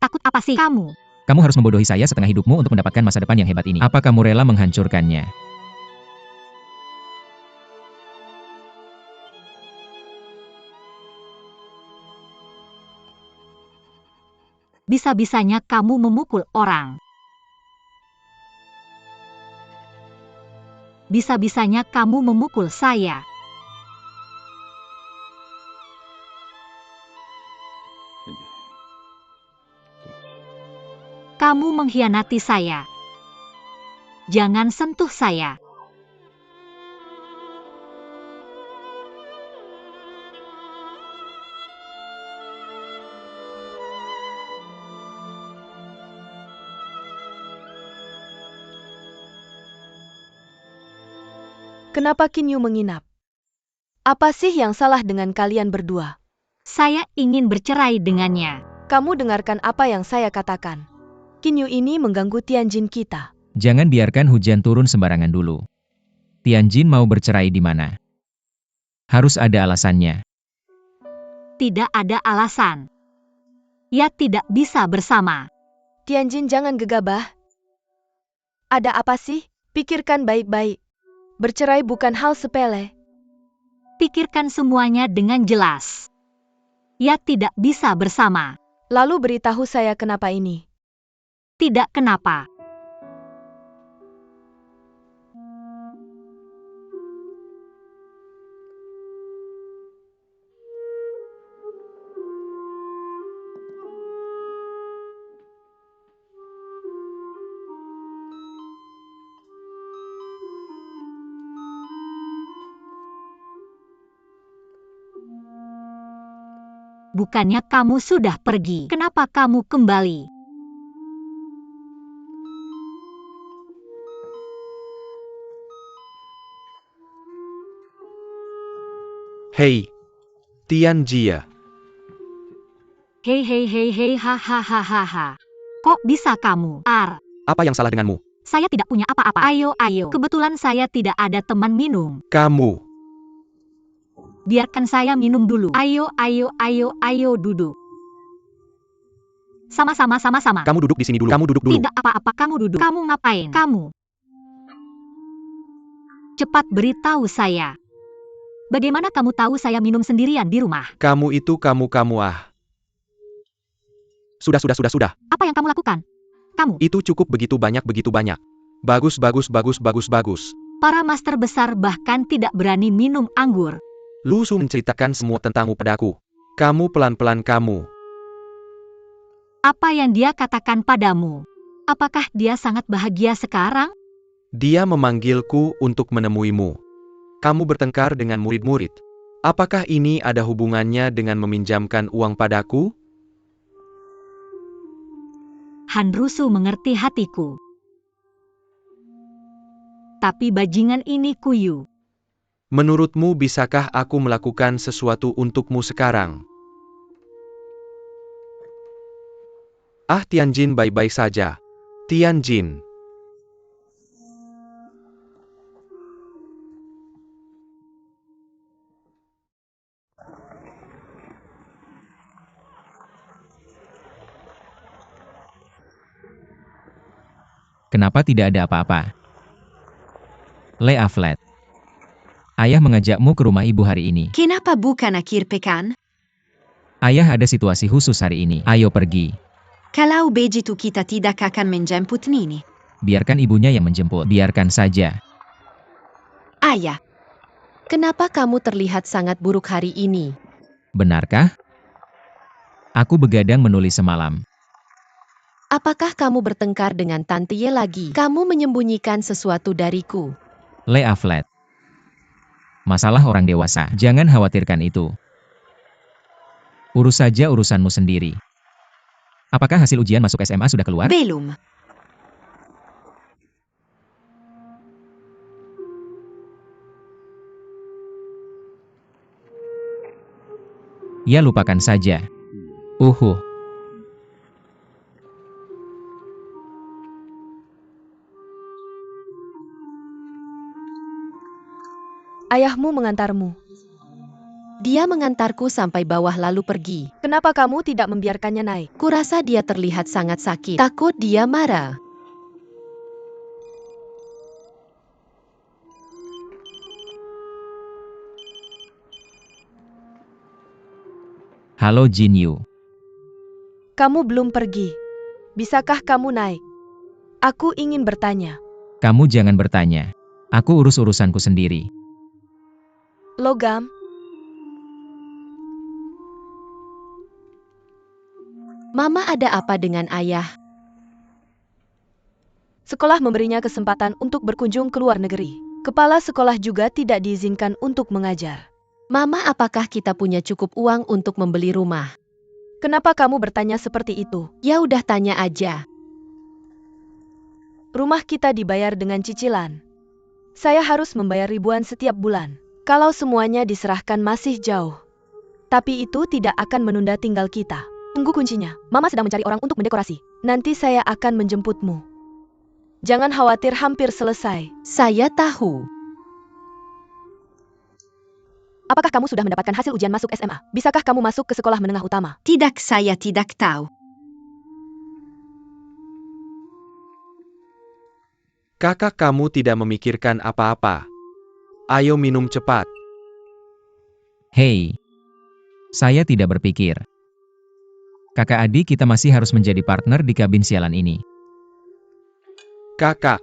Takut apa sih kamu? Kamu harus membodohi saya setengah hidupmu untuk mendapatkan masa depan yang hebat ini. Apa kamu rela menghancurkannya? Bisa-bisanya kamu memukul orang. Bisa-bisanya kamu memukul saya. Kamu mengkhianati saya. Jangan sentuh saya. Kenapa Qin Yu menginap? Apa sih yang salah dengan kalian berdua? Saya ingin bercerai dengannya. Kamu dengarkan apa yang saya katakan. Qin Yu ini mengganggu Tianjin kita. Jangan biarkan hujan turun sembarangan dulu. Tianjin mau bercerai di mana? Harus ada alasannya. Tidak ada alasan. Ya tidak bisa bersama. Tianjin jangan gegabah. Ada apa sih? Pikirkan baik-baik. Bercerai bukan hal sepele. Pikirkan semuanya dengan jelas. Ya tidak bisa bersama. Lalu beritahu saya kenapa ini. Tidak kenapa. Bukannya kamu sudah pergi. Kenapa kamu kembali? Hei, Tianjia. Hei hei hei hei hahaha. Kok bisa kamu? Apa yang salah denganmu? Saya tidak punya apa-apa. Ayo ayo. Kebetulan saya tidak ada teman minum. Kamu. Biarkan saya minum dulu. Ayo ayo ayo ayo duduk. Sama-sama sama-sama. Kamu duduk di sini dulu. Kamu duduk dulu. Tidak apa-apa kamu duduk. Kamu ngapain? Kamu. Cepat beritahu saya. Bagaimana kamu tahu saya minum sendirian di rumah? Kamu itu kamu ah. Sudah. Apa yang kamu lakukan? Kamu. Itu cukup begitu banyak. Bagus. Para master besar bahkan tidak berani minum anggur. Lu Su menceritakan semua tentangmu padaku. Kamu pelan-pelan kamu. Apa yang dia katakan padamu? Apakah dia sangat bahagia sekarang? Dia memanggilku untuk menemuimu. Kamu bertengkar dengan murid-murid. Apakah ini ada hubungannya dengan meminjamkan uang padaku? Han Rusu mengerti hatiku. Tapi bajingan ini Kuyu. Menurutmu bisakah aku melakukan sesuatu untukmu sekarang? Ah, Tianjin baik-baik saja. Tianjin. Kenapa tidak ada apa-apa? Lea Flat. Ayah mengajakmu ke rumah ibu hari ini. Kenapa bukan akhir pekan? Ayah ada situasi khusus hari ini. Ayo pergi. Kalau begitu kita tidak akan menjemput Nini. Biarkan ibunya yang menjemput. Biarkan saja. Ayah, Kenapa kamu terlihat sangat buruk hari ini? Benarkah? Aku begadang menulis semalam. Apakah kamu bertengkar dengan Tante Ye lagi? Kamu menyembunyikan sesuatu dariku. Lea Flat. Masalah orang dewasa. Jangan khawatirkan itu. Urus saja urusanmu sendiri. Apakah hasil ujian masuk SMA sudah keluar? belum. Ya lupakan saja. Ayahmu mengantarmu. Dia mengantarku sampai bawah lalu pergi. Kenapa kamu tidak membiarkannya naik? Kurasa dia terlihat sangat sakit. Takut dia marah. Halo Jinyu. Kamu belum pergi. Bisakah kamu naik? Aku ingin bertanya. Kamu jangan bertanya. Aku urus urusanku sendiri. Logam, Mama, ada apa dengan ayah? sekolah memberinya kesempatan untuk berkunjung ke luar negeri. Kepala sekolah juga tidak diizinkan untuk mengajar. Mama, apakah kita punya cukup uang untuk membeli rumah? Kenapa kamu bertanya seperti itu? Ya udah, tanya aja. Rumah kita dibayar dengan cicilan. Saya harus membayar ribuan setiap bulan. Kalau semuanya diserahkan masih jauh. Tapi itu tidak akan menunda tinggal kita. Tunggu kuncinya. Mama sedang mencari orang untuk mendekorasi. Nanti saya akan menjemputmu. Jangan khawatir, hampir selesai. Saya tahu. Apakah kamu sudah mendapatkan hasil ujian masuk SMA? Bisakah kamu masuk ke sekolah menengah utama? Tidak, saya tidak tahu. Kakak kamu tidak memikirkan apa-apa. Ayo minum cepat. Hei. Saya tidak berpikir. Kakak adik kita masih harus menjadi partner di kabin sialan ini. Kakak,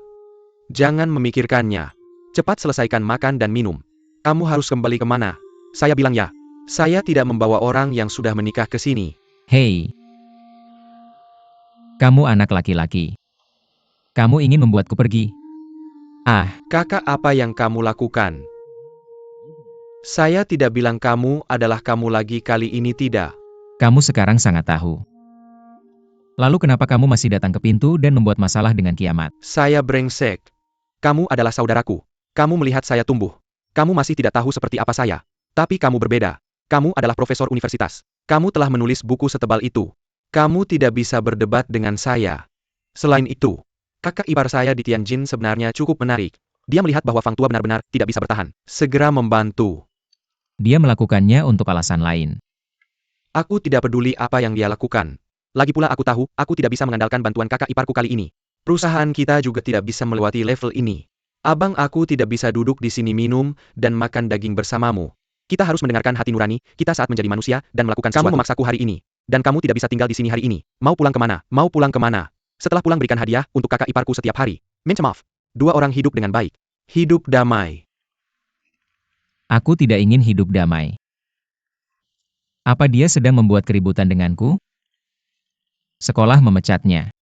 jangan memikirkannya. Cepat selesaikan makan dan minum. Kamu harus kembali kemana? Saya bilang ya. Saya tidak membawa orang yang sudah menikah ke sini. Hei. Kamu anak laki-laki. Kamu ingin membuatku pergi? Ah, Kakak, apa yang kamu lakukan? Saya tidak bilang kamu adalah kamu lagi kali ini, tidak. kamu sekarang sangat tahu. Lalu kenapa kamu masih datang ke pintu dan membuat masalah dengan kiamat? Saya brengsek. Kamu adalah saudaraku. Kamu melihat saya tumbuh. Kamu masih tidak tahu seperti apa saya. Tapi kamu berbeda. Kamu adalah profesor universitas. Kamu telah menulis buku setebal itu. Kamu tidak bisa berdebat dengan saya. Selain itu, kakak ipar saya di Tianjin sebenarnya cukup menarik. Dia melihat bahwa Fang Tua benar-benar tidak bisa bertahan. Segera membantu. Dia melakukannya untuk alasan lain. Aku tidak peduli apa yang dia lakukan. Lagi pula aku tahu, aku tidak bisa mengandalkan bantuan kakak iparku kali ini. Perusahaan kita juga tidak bisa melewati level ini. Abang, aku tidak bisa duduk di sini minum dan makan daging bersamamu. Kita harus mendengarkan hati nurani kita saat menjadi manusia dan melakukan sesuatu. Kamu memaksaku hari ini. Dan kamu tidak bisa tinggal di sini hari ini. Mau pulang kemana? Mau pulang kemana? Setelah pulang berikan hadiah untuk kakak iparku setiap hari. Minta maaf. Dua orang hidup dengan baik. Hidup damai. Aku tidak ingin hidup damai. Apa dia sedang membuat keributan denganku? Sekolah memecatnya.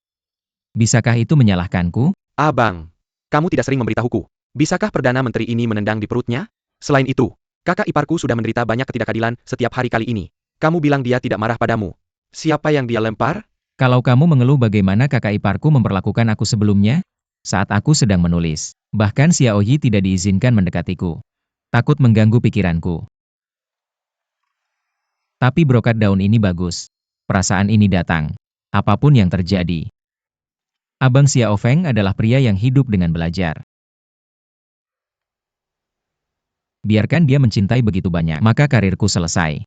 Bisakah itu menyalahkanku? Abang, kamu tidak sering memberitahuku. Bisakah Perdana Menteri ini menendang di perutnya? Selain itu, kakak iparku sudah menderita banyak ketidakadilan setiap hari kali ini. Kamu bilang dia tidak marah padamu. Siapa yang dia lempar? Kalau kamu mengeluh bagaimana kakak iparku memperlakukan aku sebelumnya, saat aku sedang menulis, bahkan Xiaoyi tidak diizinkan mendekatiku. Takut mengganggu pikiranku. Tapi brokat daun ini bagus. Perasaan ini datang. Apapun yang terjadi. Abang Xiao Feng adalah pria yang hidup dengan belajar. Biarkan dia mencintai begitu banyak, maka karirku selesai.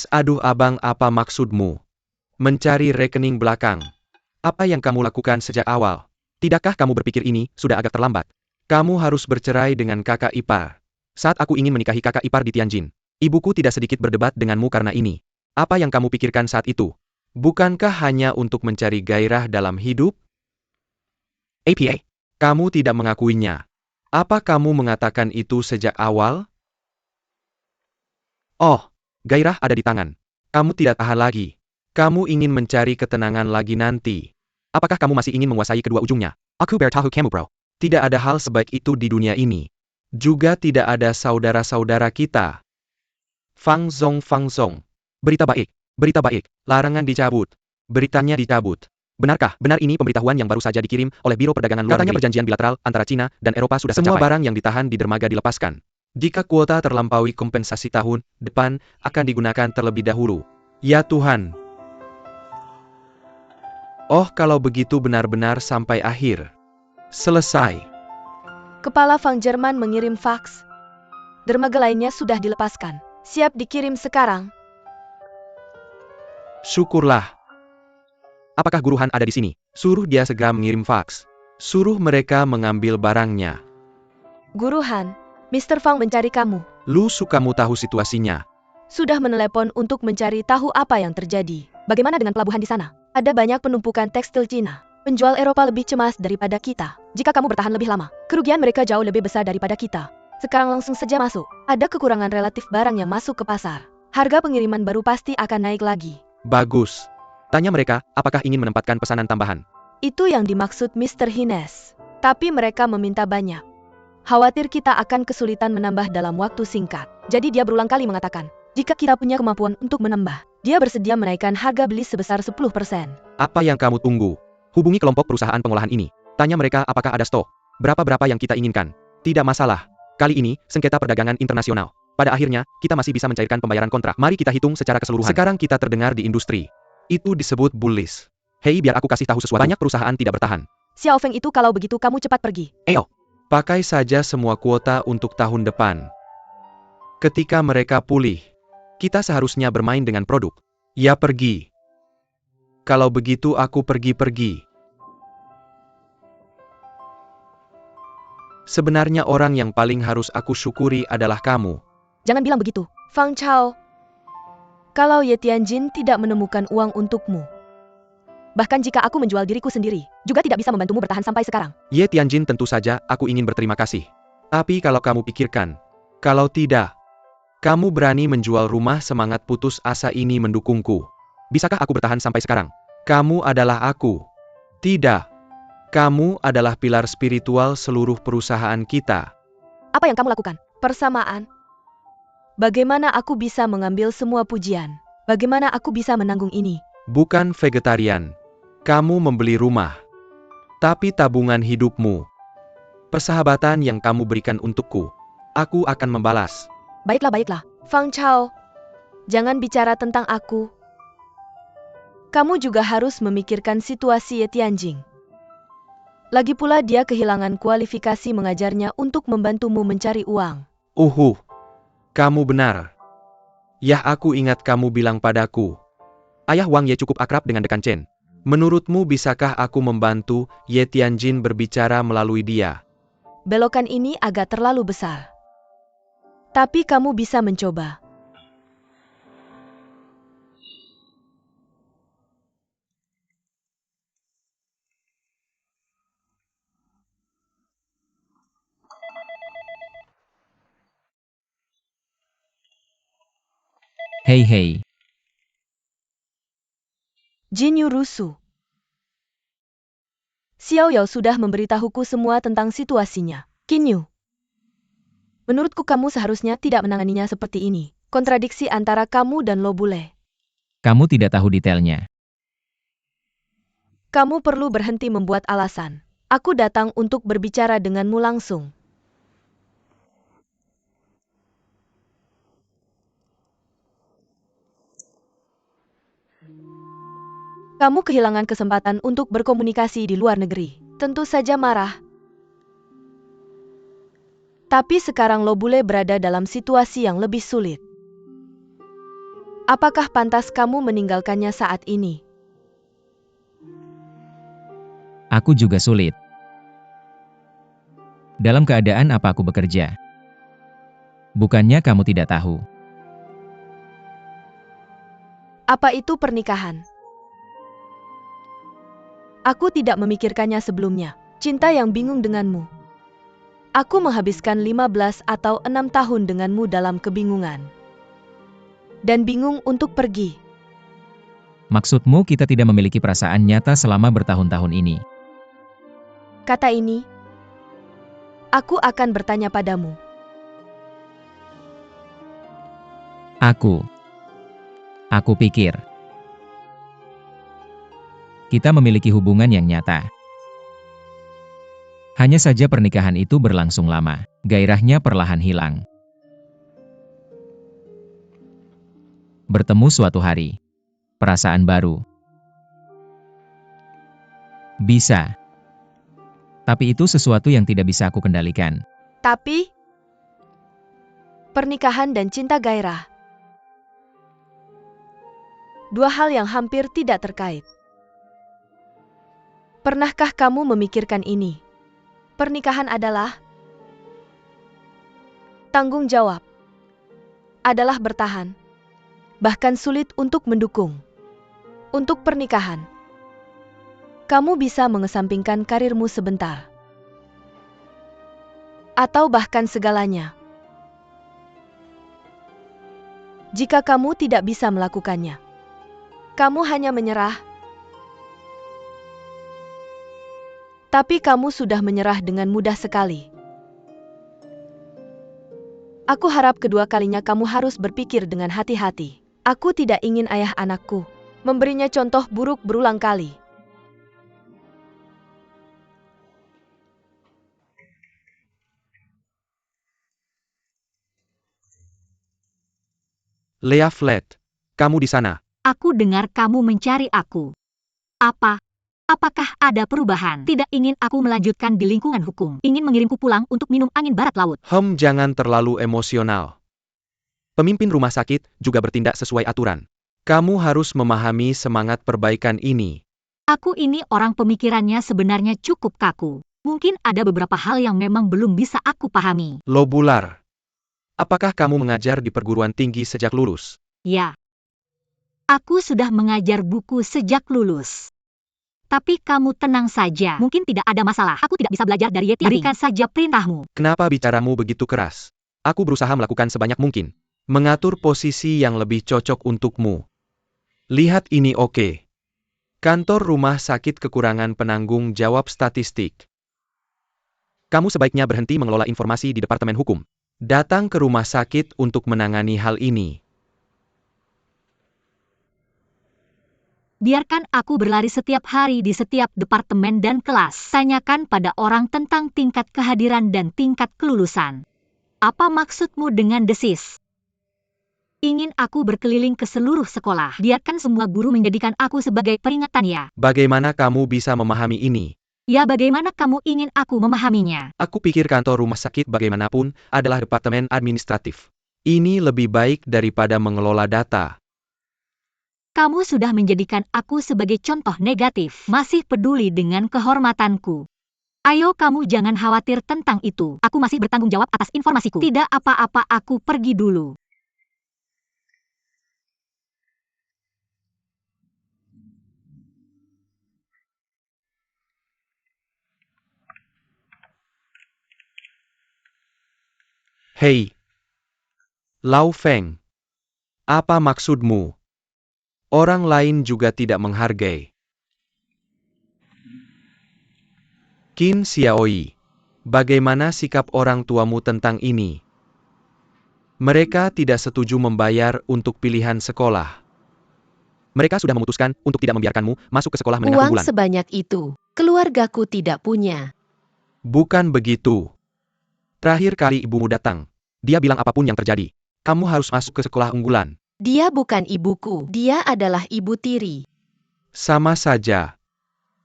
Aduh abang, apa maksudmu? Mencari rekening belakang. Apa yang kamu lakukan sejak awal? Tidakkah kamu berpikir ini sudah agak terlambat? Kamu harus bercerai dengan kakak ipar. Saat aku ingin menikahi kakak ipar di Tianjin, ibuku tidak sedikit berdebat denganmu karena ini. Apa yang kamu pikirkan saat itu? Bukankah hanya untuk mencari gairah dalam hidup? APA, kamu tidak mengakuinya. Apa kamu mengatakan itu sejak awal? Oh, gairah ada di tangan. Kamu tidak tahan lagi. Kamu ingin mencari ketenangan lagi nanti. Apakah kamu masih ingin menguasai kedua ujungnya? Aku bertahu kamu, bro. Tidak ada hal sebaik itu di dunia ini. Juga tidak ada saudara-saudara kita. Fang Zong. Berita baik, larangan dicabut. Beritanya dicabut. Benarkah? Benar, ini pemberitahuan yang baru saja dikirim oleh Biro Perdagangan Luar Negeri. Katanya perjanjian bilateral antara Cina dan Eropa sudah tercapai. Semua barang yang ditahan di dermaga dilepaskan. Jika kuota terlampaui kompensasi tahun depan, akan digunakan terlebih dahulu. Ya Tuhan. Oh, kalau begitu benar-benar sampai akhir. Selesai. Kepala Fang Jerman mengirim faks. Dermaga lainnya sudah dilepaskan. Siap dikirim sekarang. Syukurlah. Apakah Guru Han ada di sini? Suruh dia segera mengirim faks. Suruh mereka mengambil barangnya. Guru Han, Mr. Fang mencari kamu. Lu sukamu tahu situasinya. Sudah menelepon untuk mencari tahu apa yang terjadi. Bagaimana dengan pelabuhan di sana? Ada banyak penumpukan tekstil Cina. Penjual Eropa lebih cemas daripada kita. Jika kamu bertahan lebih lama, kerugian mereka jauh lebih besar daripada kita. Sekarang langsung saja masuk. Ada kekurangan relatif barang yang masuk ke pasar. Harga pengiriman baru pasti akan naik lagi. Bagus. Tanya mereka, apakah ingin menempatkan pesanan tambahan. Itu yang dimaksud Mr. Hines. Tapi mereka meminta banyak. Khawatir kita akan kesulitan menambah dalam waktu singkat. Jadi dia berulang kali mengatakan, jika kita punya kemampuan untuk menambah, dia bersedia menaikkan harga beli sebesar 10%. Apa yang kamu tunggu? Hubungi kelompok perusahaan pengolahan ini. Tanya mereka apakah ada stok. Berapa yang kita inginkan. Tidak masalah. Kali ini, sengketa perdagangan internasional. Pada akhirnya, kita masih bisa mencairkan pembayaran kontrak. Mari kita hitung secara keseluruhan. Sekarang kita terdengar di industri. Itu disebut bullish. Hei, biar aku kasih tahu sesuatu. Banyak perusahaan tidak bertahan. Xiao Feng itu kalau begitu kamu cepat pergi. Pakai saja semua kuota untuk tahun depan. Ketika mereka pulih, kita seharusnya bermain dengan produk. Ya pergi. Kalau begitu aku pergi. Sebenarnya orang yang paling harus aku syukuri adalah kamu. Jangan bilang begitu. Fang Chao. Kalau Ye Tianjin tidak menemukan uang untukmu. Bahkan jika aku menjual diriku sendiri, juga tidak bisa membantumu bertahan sampai sekarang. Ye Tianjin, tentu saja aku ingin berterima kasih. Tapi kalau kamu pikirkan, kalau tidak, kamu berani menjual rumah semangat putus asa ini mendukungku. Bisakah aku bertahan sampai sekarang? Kamu adalah aku. Tidak. Kamu adalah pilar spiritual seluruh perusahaan kita. Apa yang kamu lakukan? Persamaan. Bagaimana aku bisa mengambil semua pujian? Bagaimana aku bisa menanggung ini? Bukan vegetarian. Kamu membeli rumah. Tapi tabungan hidupmu. Persahabatan yang kamu berikan untukku. Aku akan membalas. Baiklah. Fang Chao. Jangan bicara tentang aku. Kamu juga harus memikirkan situasi Ye Tianjin. Lagi pula dia kehilangan kualifikasi mengajarnya untuk membantumu mencari uang. Kamu benar. Yah, aku ingat kamu bilang padaku. Ayah Wang Ye cukup akrab dengan Dekan Chen. Menurutmu bisakah aku membantu Ye Tianjin berbicara melalui dia? Belokan ini agak terlalu besar. Tapi kamu bisa mencoba. Hei. Jin Yu rusuh. Xiao Yao sudah memberitahuku semua tentang situasinya. Qin Yu. Menurutku kamu seharusnya tidak menanganinya seperti ini. Kontradiksi antara kamu dan Lo Bule. Kamu tidak tahu detailnya. Kamu perlu berhenti membuat alasan. Aku datang untuk berbicara denganmu langsung. Kamu kehilangan kesempatan untuk berkomunikasi di luar negeri. Tentu saja marah. Tapi sekarang Lo Bule berada dalam situasi yang lebih sulit. Apakah pantas kamu meninggalkannya saat ini? Aku juga sulit. Dalam keadaan apa aku bekerja? Bukannya kamu tidak tahu. Apa itu pernikahan? Aku tidak memikirkannya sebelumnya. Cinta yang bingung denganmu. Aku menghabiskan 15 atau 6 tahun denganmu dalam kebingungan. Dan bingung untuk pergi. Maksudmu kita tidak memiliki perasaan nyata selama bertahun-tahun ini. Kata ini, aku akan bertanya padamu. Aku pikir kita memiliki hubungan yang nyata. Hanya saja pernikahan itu berlangsung lama, gairahnya perlahan hilang. Bertemu suatu hari, perasaan baru. Bisa. Tapi itu sesuatu yang tidak bisa aku kendalikan. Tapi, Pernikahan dan cinta gairah. Dua hal yang hampir tidak terkait. Pernahkah kamu memikirkan ini? Pernikahan adalah tanggung jawab, adalah bertahan, bahkan sulit untuk mendukung. Untuk pernikahan, kamu bisa mengesampingkan karirmu sebentar, atau bahkan segalanya. Jika kamu tidak bisa melakukannya, kamu hanya menyerah. Tapi kamu sudah menyerah dengan mudah sekali. Aku harap kedua kalinya kamu harus berpikir dengan hati-hati. Aku tidak ingin ayah anakku memberinya contoh buruk berulang kali. Lea Flat, kamu di sana. Aku dengar kamu mencari aku. Apakah ada perubahan? Tidak ingin aku melanjutkan di lingkungan hukum. Ingin mengirimku pulang untuk minum angin barat laut. Jangan terlalu emosional. Pemimpin rumah sakit juga bertindak sesuai aturan. Kamu harus memahami semangat perbaikan ini. Aku ini orang pemikirannya sebenarnya cukup kaku. Mungkin ada beberapa hal yang memang belum bisa aku pahami. Lobular. Apakah kamu mengajar di perguruan tinggi sejak lulus? Ya. Aku sudah mengajar buku sejak lulus. Tapi kamu tenang saja. Mungkin tidak ada masalah. Aku tidak bisa belajar dari Yeti. Berikan saja perintahmu. Kenapa bicaramu begitu keras? Aku berusaha melakukan sebanyak mungkin. Mengatur posisi yang lebih cocok untukmu. Lihat ini oke. Kantor rumah sakit kekurangan penanggung jawab statistik. Kamu sebaiknya berhenti mengelola informasi di Departemen Hukum. Datang ke rumah sakit untuk menangani hal ini. Biarkan aku berlari setiap hari di setiap departemen dan kelas. Tanyakan pada orang tentang tingkat kehadiran dan tingkat kelulusan. Apa maksudmu dengan desis? Ingin aku berkeliling ke seluruh sekolah. Biarkan semua guru menjadikan aku sebagai peringatan ya. Bagaimana kamu bisa memahami ini? Ya bagaimana kamu ingin aku memahaminya? Aku pikir kantor rumah sakit bagaimanapun adalah departemen administratif. Ini lebih baik daripada mengelola data. Kamu sudah menjadikan aku sebagai contoh negatif. Masih peduli dengan kehormatanku. Ayo kamu jangan khawatir tentang itu. Aku masih bertanggung jawab atas informasiku. Tidak apa-apa, aku pergi dulu. Hei, Lau Feng. Apa maksudmu? Orang lain juga tidak menghargai. Qin Xiaoyi. Bagaimana sikap orang tuamu tentang ini? Mereka tidak setuju membayar untuk pilihan sekolah. Mereka sudah memutuskan untuk tidak membiarkanmu masuk ke sekolah menengah Uang unggulan. sebanyak itu, keluargaku tidak punya. Bukan begitu. Terakhir kali ibumu datang, dia bilang apapun yang terjadi, kamu harus masuk ke sekolah unggulan. Dia bukan ibuku, dia adalah ibu tiri. Sama saja.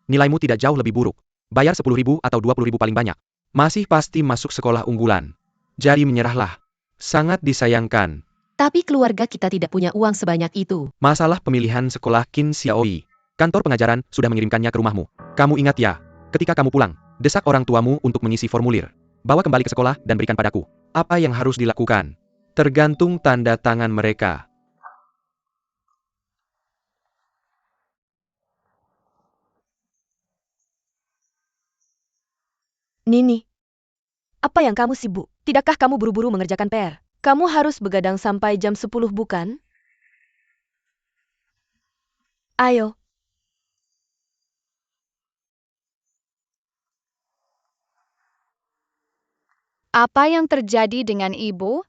Nilaimu tidak jauh lebih buruk. Bayar 10.000 atau 20.000 paling banyak. Masih pasti masuk sekolah unggulan. Jadi menyerahlah. Sangat disayangkan. Tapi keluarga kita tidak punya uang sebanyak itu. Masalah pemilihan sekolah Qin Xiaoyi. Kantor pengajaran sudah mengirimkannya ke rumahmu. Kamu ingat ya, ketika kamu pulang, desak orang tuamu untuk mengisi formulir. Bawa kembali ke sekolah dan berikan padaku. Apa yang harus dilakukan? Tergantung tanda tangan mereka. Nini, apa yang kamu sibuk? Tidakkah kamu buru-buru mengerjakan PR? Kamu harus begadang sampai jam 10 bukan? Ayo. Apa yang terjadi dengan ibu?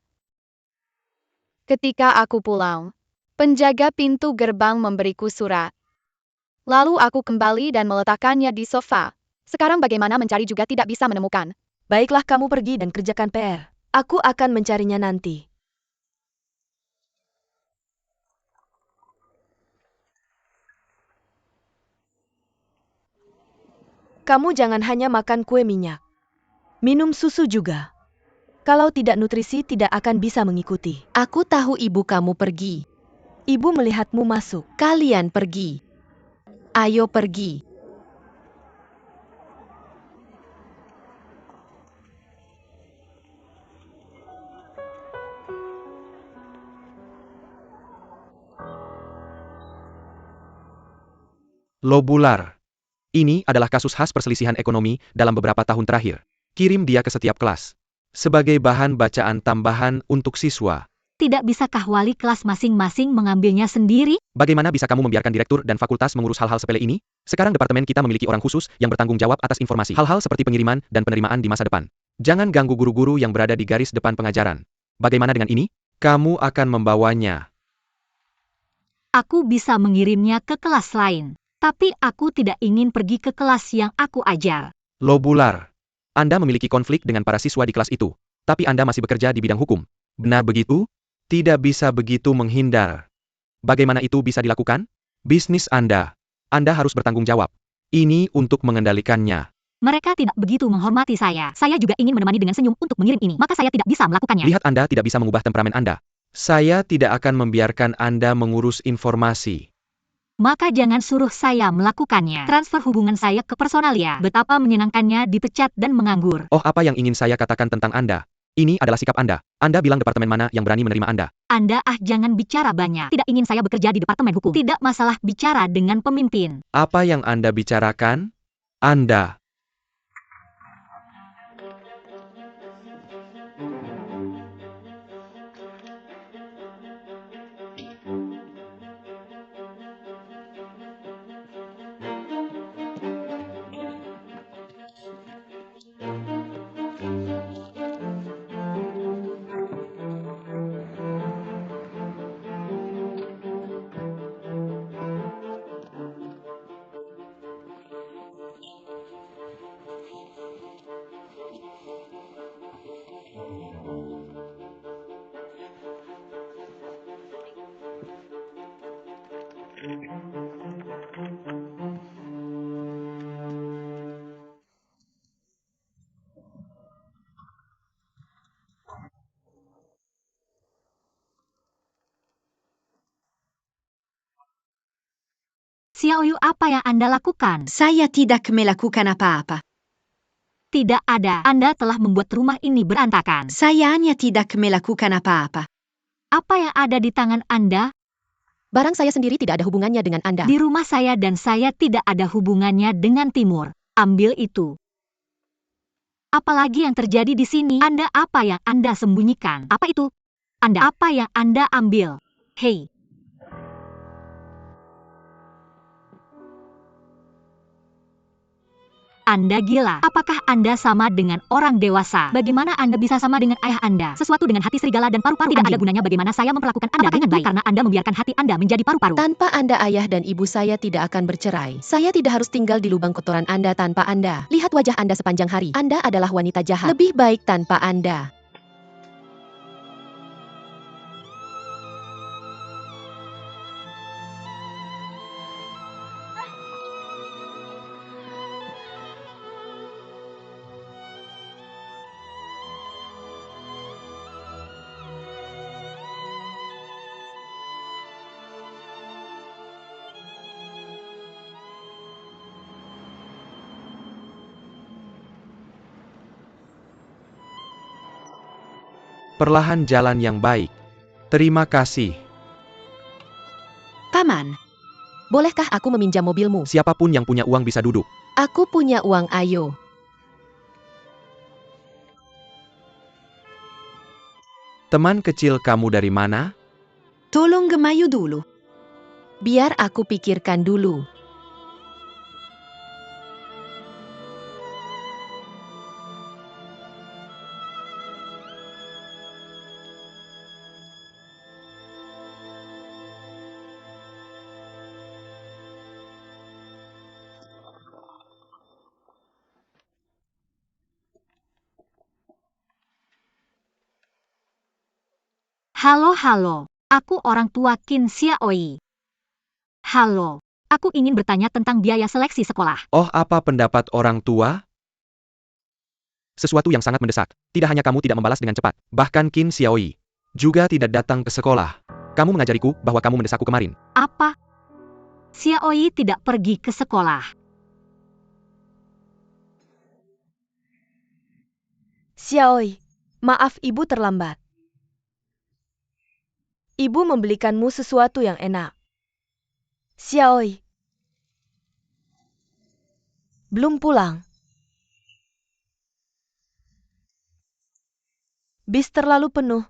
Ketika aku pulang, penjaga pintu gerbang memberiku surat. Lalu aku kembali dan meletakkannya di sofa. Sekarang bagaimana mencari juga tidak bisa menemukan. Baiklah kamu pergi dan kerjakan PR. Aku akan mencarinya nanti. Kamu jangan hanya makan kue minyak. Minum susu juga. Kalau tidak nutrisi tidak akan bisa mengikuti. Aku tahu ibu kamu pergi. Ibu melihatmu masuk. Kalian pergi. Ayo pergi. Lobular. Ini adalah kasus khas perselisihan ekonomi dalam beberapa tahun terakhir. Kirim dia ke setiap kelas. Sebagai bahan bacaan tambahan untuk siswa. Tidak bisakah wali kelas masing-masing mengambilnya sendiri? Bagaimana bisa kamu membiarkan direktur dan fakultas mengurus hal-hal sepele ini? Sekarang departemen kita memiliki orang khusus yang bertanggung jawab atas informasi. Hal-hal seperti pengiriman dan penerimaan di masa depan. Jangan ganggu guru-guru yang berada di garis depan pengajaran. Bagaimana dengan ini? Kamu akan membawanya. Aku bisa mengirimnya ke kelas lain. Tapi aku tidak ingin pergi ke kelas yang aku ajar. Lobular. Anda memiliki konflik dengan para siswa di kelas itu. Tapi Anda masih bekerja di bidang hukum. Benar begitu? Tidak bisa begitu menghindar. Bagaimana itu bisa dilakukan? Bisnis Anda. Anda harus bertanggung jawab. Ini untuk mengendalikannya. Mereka tidak begitu menghormati saya. Saya juga ingin menemani dengan senyum untuk mengirim ini. Maka saya tidak bisa melakukannya. Lihat Anda tidak bisa mengubah temperamen Anda. Saya tidak akan membiarkan Anda mengurus informasi. Maka jangan suruh saya melakukannya. Transfer hubungan saya ke personalia. Betapa menyenangkannya dipecat dan menganggur. Oh, apa yang ingin saya katakan tentang Anda? Ini adalah sikap Anda. Anda bilang departemen mana yang berani menerima Anda. Anda jangan bicara banyak. Tidak ingin saya bekerja di departemen hukum. Tidak masalah bicara dengan pemimpin. Apa yang Anda bicarakan? Anda. Xiaoyu, apa yang Anda lakukan? Saya tidak melakukan apa-apa. Tidak ada. Anda telah membuat rumah ini berantakan. Saya hanya tidak melakukan apa-apa. Apa yang ada di tangan Anda? Barang saya sendiri tidak ada hubungannya dengan Anda. Di rumah saya dan saya tidak ada hubungannya dengan Timur. Ambil itu. Apalagi yang terjadi di sini? Anda apa yang Anda sembunyikan? Apa itu? Anda apa yang Anda ambil? Hei. Anda gila. Apakah Anda sama dengan orang dewasa? Bagaimana Anda bisa sama dengan ayah Anda? Sesuatu dengan hati serigala dan paru-paru tidak ada gunanya. Bagaimana saya memperlakukan Anda dengan baik? Karena Anda membiarkan hati Anda menjadi paru-paru. Tanpa Anda, ayah dan ibu saya tidak akan bercerai. Saya tidak harus tinggal di lubang kotoran Anda tanpa Anda. Lihat wajah Anda sepanjang hari. Anda adalah wanita jahat. Lebih baik tanpa Anda. Perlahan jalan yang baik. Terima kasih. Paman, Bolehkah aku meminjam mobilmu? Siapapun yang punya uang bisa duduk. Aku punya uang, ayo. Teman kecil kamu dari mana? tolong gemayu dulu. Biar aku pikirkan dulu. Halo, aku orang tua Qin Xiaoyi. Halo, aku ingin bertanya tentang biaya seleksi sekolah. Oh, apa pendapat orang tua? Sesuatu yang sangat mendesak. Tidak hanya kamu tidak membalas dengan cepat, bahkan Qin Xiaoyi juga tidak datang ke sekolah. Kamu mengajariku bahwa kamu mendesakku kemarin. Apa? Xiaoyi tidak pergi ke sekolah. Xiaoyi, maaf ibu terlambat. Ibu membelikanmu sesuatu yang enak. Xiaoyi. Belum pulang. Bis terlalu penuh.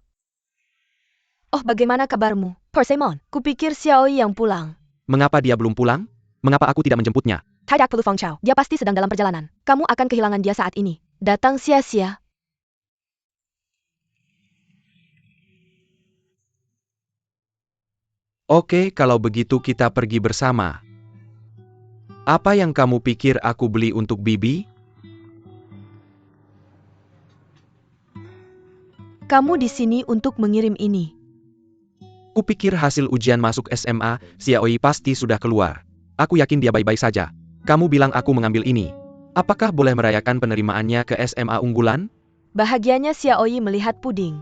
Oh, bagaimana kabarmu, Persimmon? Kupikir Xiaoyi yang pulang. Mengapa dia belum pulang? Mengapa aku tidak menjemputnya? Tidak perlu Feng Chao. Dia pasti sedang dalam perjalanan. Kamu akan kehilangan dia saat ini. Datang sia-sia. Oke, kalau begitu kita pergi bersama. Apa yang kamu pikir aku beli untuk Bibi? Kamu di sini untuk mengirim ini. Kupikir hasil ujian masuk SMA, Xiaoyi pasti sudah keluar. Aku yakin dia baik-baik saja. Kamu bilang aku mengambil ini. Apakah boleh merayakan penerimaannya ke SMA unggulan? Bahagianya Xiaoyi melihat puding.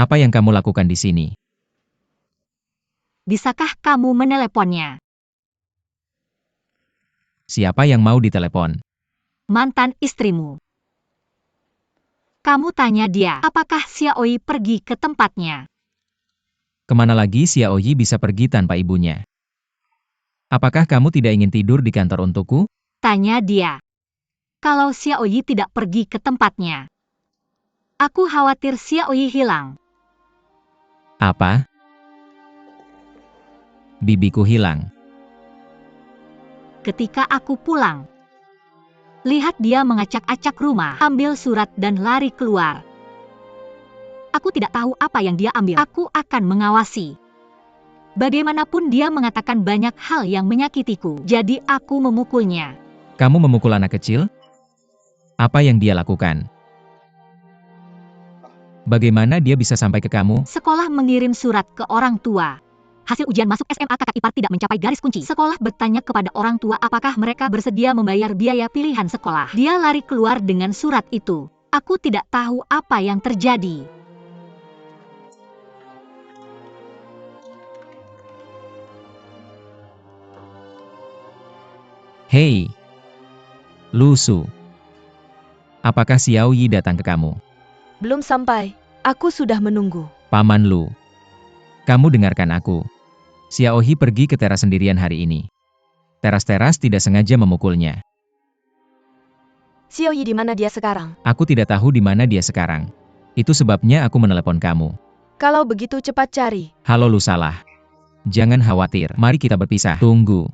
Apa yang kamu lakukan di sini? Bisakah kamu meneleponnya? Siapa yang mau ditelepon? Mantan istrimu. Kamu tanya dia, apakah Xiaoyi pergi ke tempatnya? Kemana lagi Xiaoyi bisa pergi tanpa ibunya? Apakah kamu tidak ingin tidur di kantor untukku? Tanya dia. Kalau Xiaoyi tidak pergi ke tempatnya. Aku khawatir Xiaoyi hilang. Apa? Bibiku hilang. Ketika aku pulang, lihat dia mengacak-acak rumah, ambil surat dan lari keluar. Aku tidak tahu apa yang dia ambil. Aku akan mengawasi. Bagaimanapun dia mengatakan banyak hal yang menyakitiku, jadi aku memukulnya. Kamu memukul anak kecil? Apa yang dia lakukan? Bagaimana dia bisa sampai ke kamu? Sekolah mengirim surat ke orang tua. Hasil ujian masuk SMA kakak ipar tidak mencapai garis kunci. Sekolah bertanya kepada orang tua apakah mereka bersedia membayar biaya pilihan sekolah. Dia lari keluar dengan surat itu. Aku tidak tahu apa yang terjadi. Hei, Lu Su. Apakah Xiaoyi datang ke kamu? Belum sampai. Aku sudah menunggu. Paman Lu. Kamu dengarkan aku. Xiaoyi pergi ke teras sendirian hari ini. Teras-teras tidak sengaja memukulnya. Xiaoyi di mana dia sekarang? Aku tidak tahu di mana dia sekarang. Itu sebabnya aku menelepon kamu. Kalau begitu cepat cari. Halo Lu salah. Jangan khawatir, mari kita berpisah. Tunggu.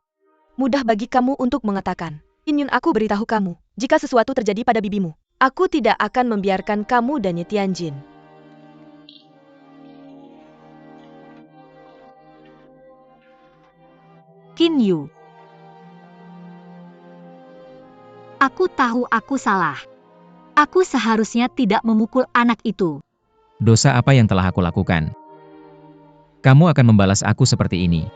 Mudah bagi kamu untuk mengatakan. Inyun aku beritahu kamu, jika sesuatu terjadi pada bibimu, aku tidak akan membiarkan kamu dan Ye Tianjin. Qin Yu. Aku tahu aku salah. Aku seharusnya tidak memukul anak itu. Dosa apa yang telah aku lakukan? Kamu akan membalas aku seperti ini.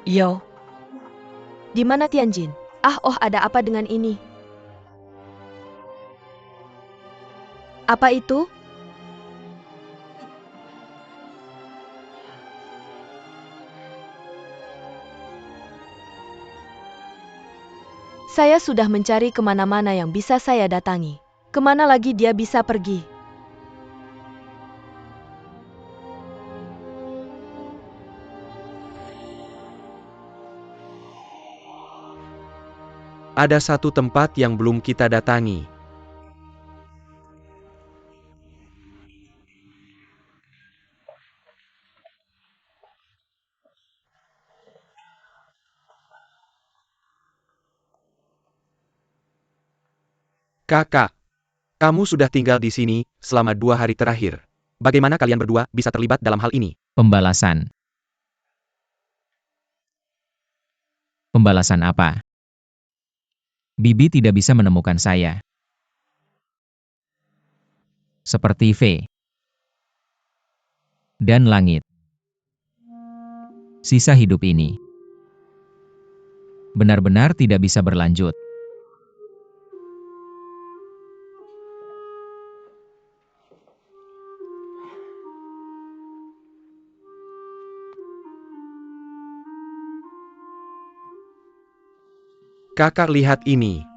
Yo. Di mana Tianjin? Ada apa dengan ini? Apa itu? Saya sudah mencari kemana-mana yang bisa saya datangi. Kemana lagi dia bisa pergi? Ada satu tempat yang belum kita datangi. Kakak, kamu sudah tinggal di sini selama 2 hari terakhir. Bagaimana kalian berdua bisa terlibat dalam hal ini? Pembalasan. Pembalasan apa? Bibi tidak bisa menemukan saya. Seperti V. Dan langit. Sisa hidup ini benar-benar tidak bisa berlanjut. Kakak lihat ini.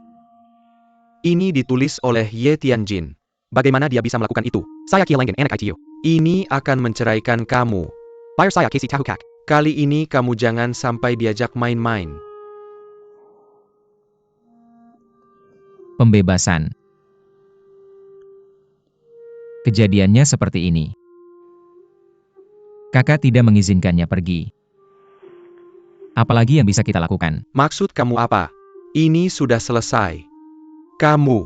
Ini ditulis oleh Ye Tianjin. Bagaimana dia bisa melakukan itu? Saya kehilangan anak itu. Ini akan menceraikan kamu. Bayar saya kasih tahu kak. Kali ini kamu jangan sampai diajak main-main. Pembebasan. Kejadiannya seperti ini. Kakak tidak mengizinkannya pergi. Apalagi yang bisa kita lakukan? Maksud kamu apa? Ini sudah selesai. Kamu.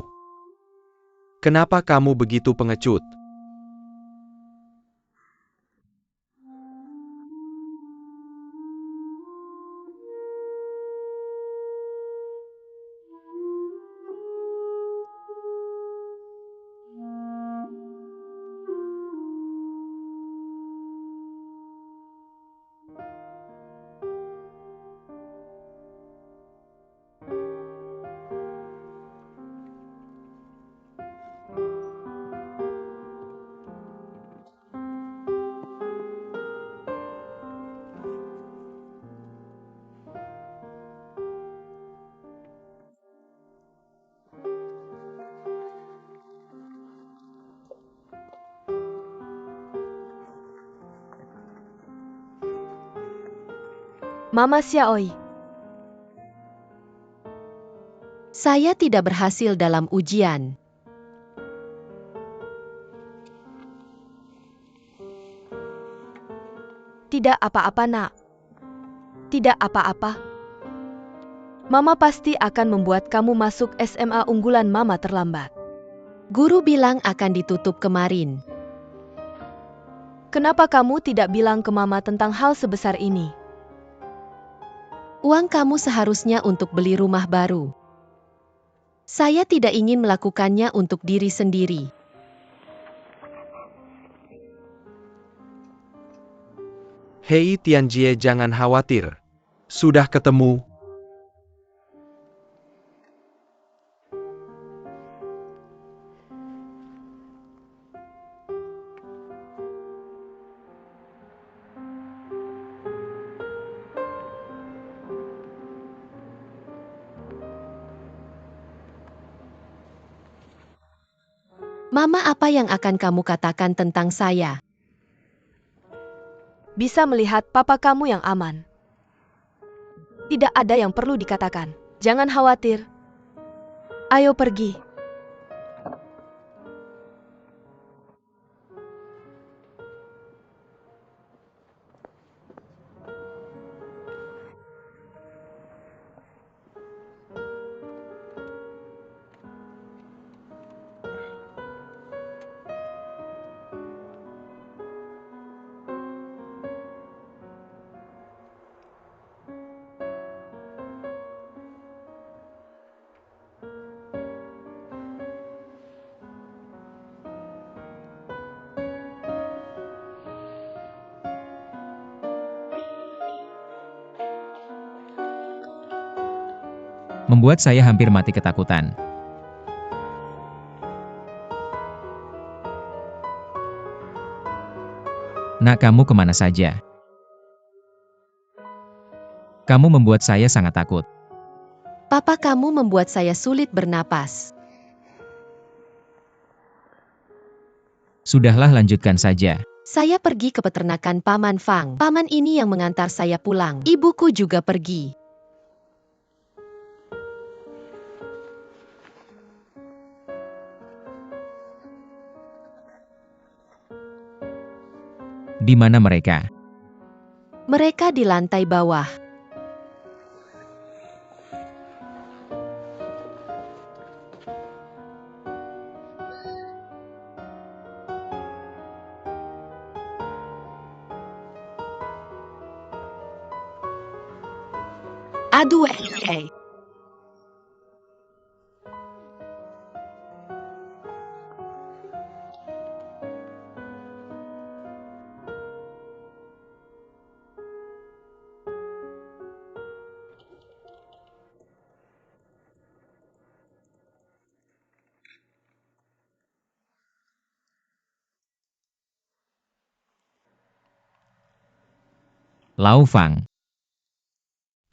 Kenapa kamu begitu pengecut? Mama Xiaoi. Saya tidak berhasil dalam ujian. Tidak apa-apa, Nak. Tidak apa-apa. Mama pasti akan membuat kamu masuk SMA unggulan Mama terlambat. Guru bilang akan ditutup kemarin. Kenapa kamu tidak bilang ke Mama tentang hal sebesar ini? Uang kamu seharusnya untuk beli rumah baru. Saya tidak ingin melakukannya untuk diri sendiri. Hei Tianjie, jangan khawatir. Sudah ketemu. Mama, apa yang akan kamu katakan tentang saya? Bisa melihat papa kamu yang aman. Tidak ada yang perlu dikatakan. Jangan khawatir. Ayo pergi. membuat saya hampir mati ketakutan. Nak, kamu kemana saja? Kamu membuat saya sangat takut. Papa kamu membuat saya sulit bernapas. Sudahlah, lanjutkan saja. Saya pergi ke peternakan Paman Fang. Paman ini yang mengantar saya pulang. Ibuku juga pergi. Di mana mereka? Mereka di lantai bawah. Aduh, Lau Fang.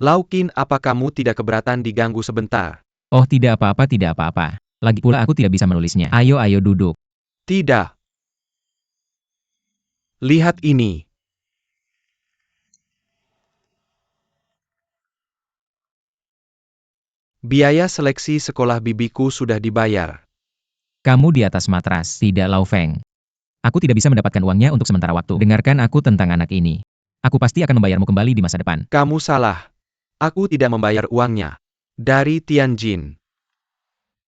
Lau Qin, apa kamu tidak keberatan diganggu sebentar? Oh, tidak apa-apa, tidak apa-apa. Lagi pula aku tidak bisa menulisnya. Ayo, ayo duduk. Tidak. Lihat ini. Biaya seleksi sekolah bibiku sudah dibayar. Kamu di atas matras, tidak Lau Feng. Aku tidak bisa mendapatkan uangnya untuk sementara waktu. Dengarkan aku tentang anak ini. Aku pasti akan membayarmu kembali di masa depan. Kamu salah. Aku tidak membayar uangnya. Dari Tianjin.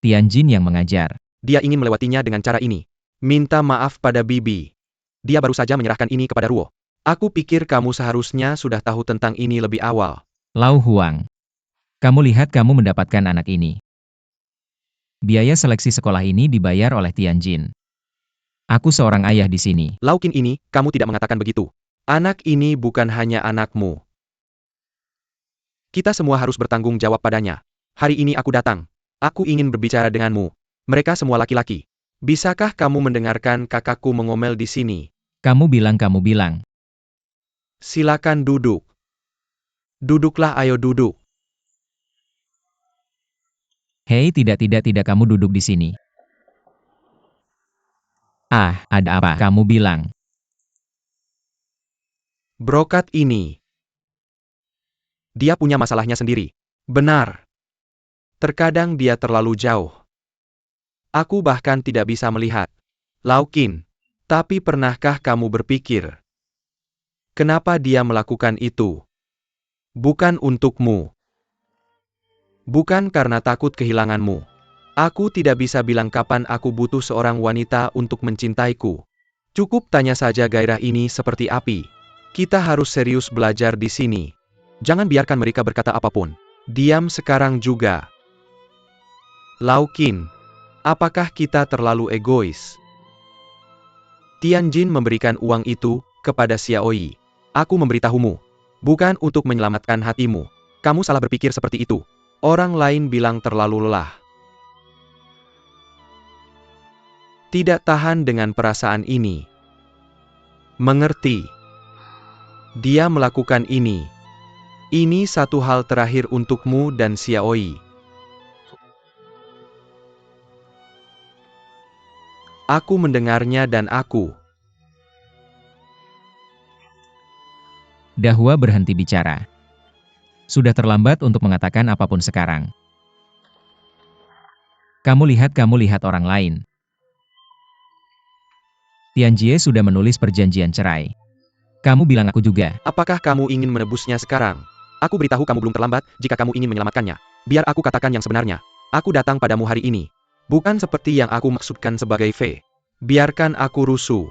Tianjin yang mengajar. Dia ingin melewatinya dengan cara ini. Minta maaf pada bibi. Dia baru saja menyerahkan ini kepada Ruo. Aku pikir kamu seharusnya sudah tahu tentang ini lebih awal. Lau Huang. Kamu lihat kamu mendapatkan anak ini. Biaya seleksi sekolah ini dibayar oleh Tianjin. Aku seorang ayah di sini. Lau Qin ini, kamu tidak mengatakan begitu. Anak ini bukan hanya anakmu. Kita semua harus bertanggung jawab padanya. Hari ini aku datang. Aku ingin berbicara denganmu. Mereka semua laki-laki. Bisakah kamu mendengarkan kakakku mengomel di sini? Kamu bilang. Silakan duduk. Duduklah, ayo duduk. Hei, tidak, kamu duduk di sini. Ah, ada apa? Kamu bilang. Brokat ini. Dia punya masalahnya sendiri. Benar. Terkadang dia terlalu jauh. Aku bahkan tidak bisa melihat. Lau Qin. Tapi pernahkah kamu berpikir? Kenapa dia melakukan itu? Bukan untukmu. Bukan karena takut kehilanganmu. Aku tidak bisa bilang kapan aku butuh seorang wanita untuk mencintaiku. Cukup tanya saja gairah ini seperti api. Kita harus serius belajar di sini. Jangan biarkan mereka berkata apapun. Diam sekarang juga. Lau Qin, apakah kita terlalu egois? Tianjin memberikan uang itu kepada Xiaoyi. Aku memberitahumu, bukan untuk menyelamatkan hatimu. Kamu salah berpikir seperti itu. Orang lain bilang terlalu lelah. Tidak tahan dengan perasaan ini. Mengerti? Dia melakukan ini. Ini satu hal terakhir untukmu dan Xiaoyi. Aku mendengarnya dan aku. Dahua berhenti bicara. Sudah terlambat untuk mengatakan apapun sekarang. Kamu lihat orang lain. Tianjie sudah menulis perjanjian cerai. Kamu bilang aku juga. Apakah kamu ingin menebusnya sekarang? Aku beritahu kamu belum terlambat jika kamu ingin menyelamatkannya. Biar aku katakan yang sebenarnya. Aku datang padamu hari ini. Bukan seperti yang aku maksudkan sebagai Fei. Biarkan aku rusuh.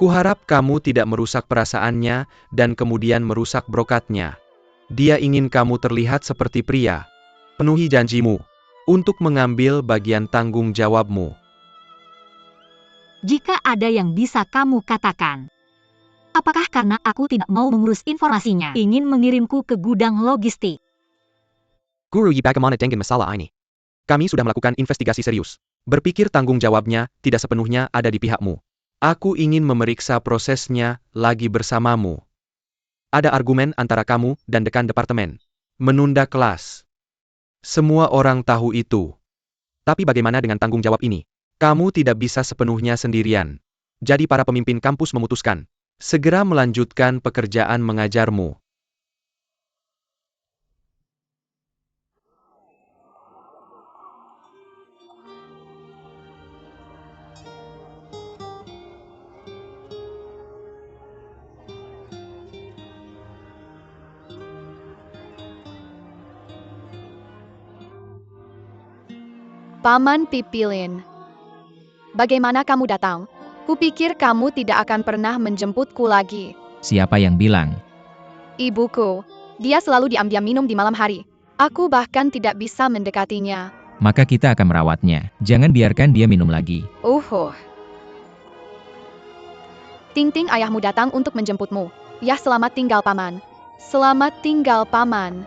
Kuharap kamu tidak merusak perasaannya dan kemudian merusak brokatnya. Dia ingin kamu terlihat seperti pria. Penuhi janjimu untuk mengambil bagian tanggung jawabmu. Jika ada yang bisa kamu katakan. Apakah karena aku tidak mau mengurus informasinya, ingin mengirimku ke gudang logistik? Guru Yi bagaimana dengan masalah ini? Kami sudah melakukan investigasi serius. Berpikir tanggung jawabnya tidak sepenuhnya ada di pihakmu. Aku ingin memeriksa prosesnya lagi bersamamu. Ada argumen antara kamu dan dekan departemen. Menunda kelas. Semua orang tahu itu. Tapi bagaimana dengan tanggung jawab ini? Kamu tidak bisa sepenuhnya sendirian. Jadi para pemimpin kampus memutuskan segera melanjutkan pekerjaan mengajarmu. Paman Pipilin. Bagaimana kamu datang? Kupikir kamu tidak akan pernah menjemputku lagi. Siapa yang bilang? Ibuku. Dia selalu diam-diam minum di malam hari. Aku bahkan tidak bisa mendekatinya. Maka kita akan merawatnya. Jangan biarkan dia minum lagi. Ting-ting ayahmu datang untuk menjemputmu. Ya, selamat tinggal paman. Selamat tinggal paman.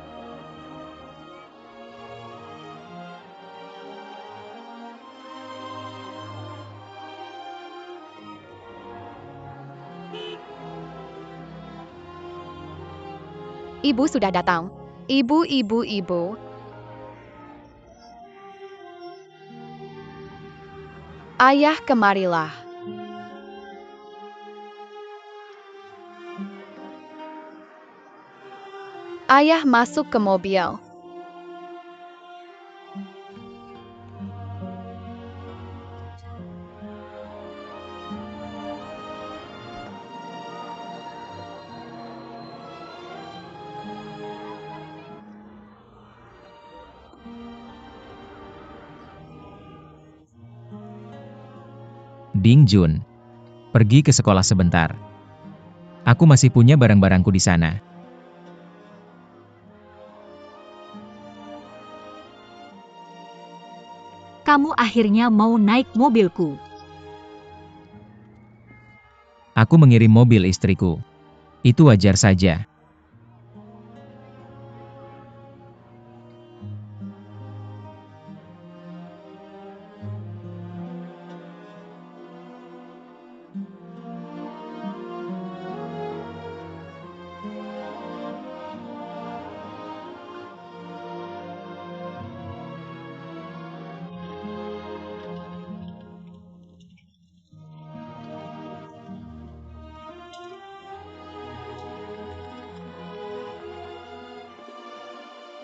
Ibu sudah datang. Ibu. Ayah, kemarilah. Ayah masuk ke mobil. Ding Jun. Pergi ke sekolah sebentar. Aku masih punya barang-barangku di sana. Kamu akhirnya mau naik mobilku. Aku mengirim mobil istriku. Itu wajar saja.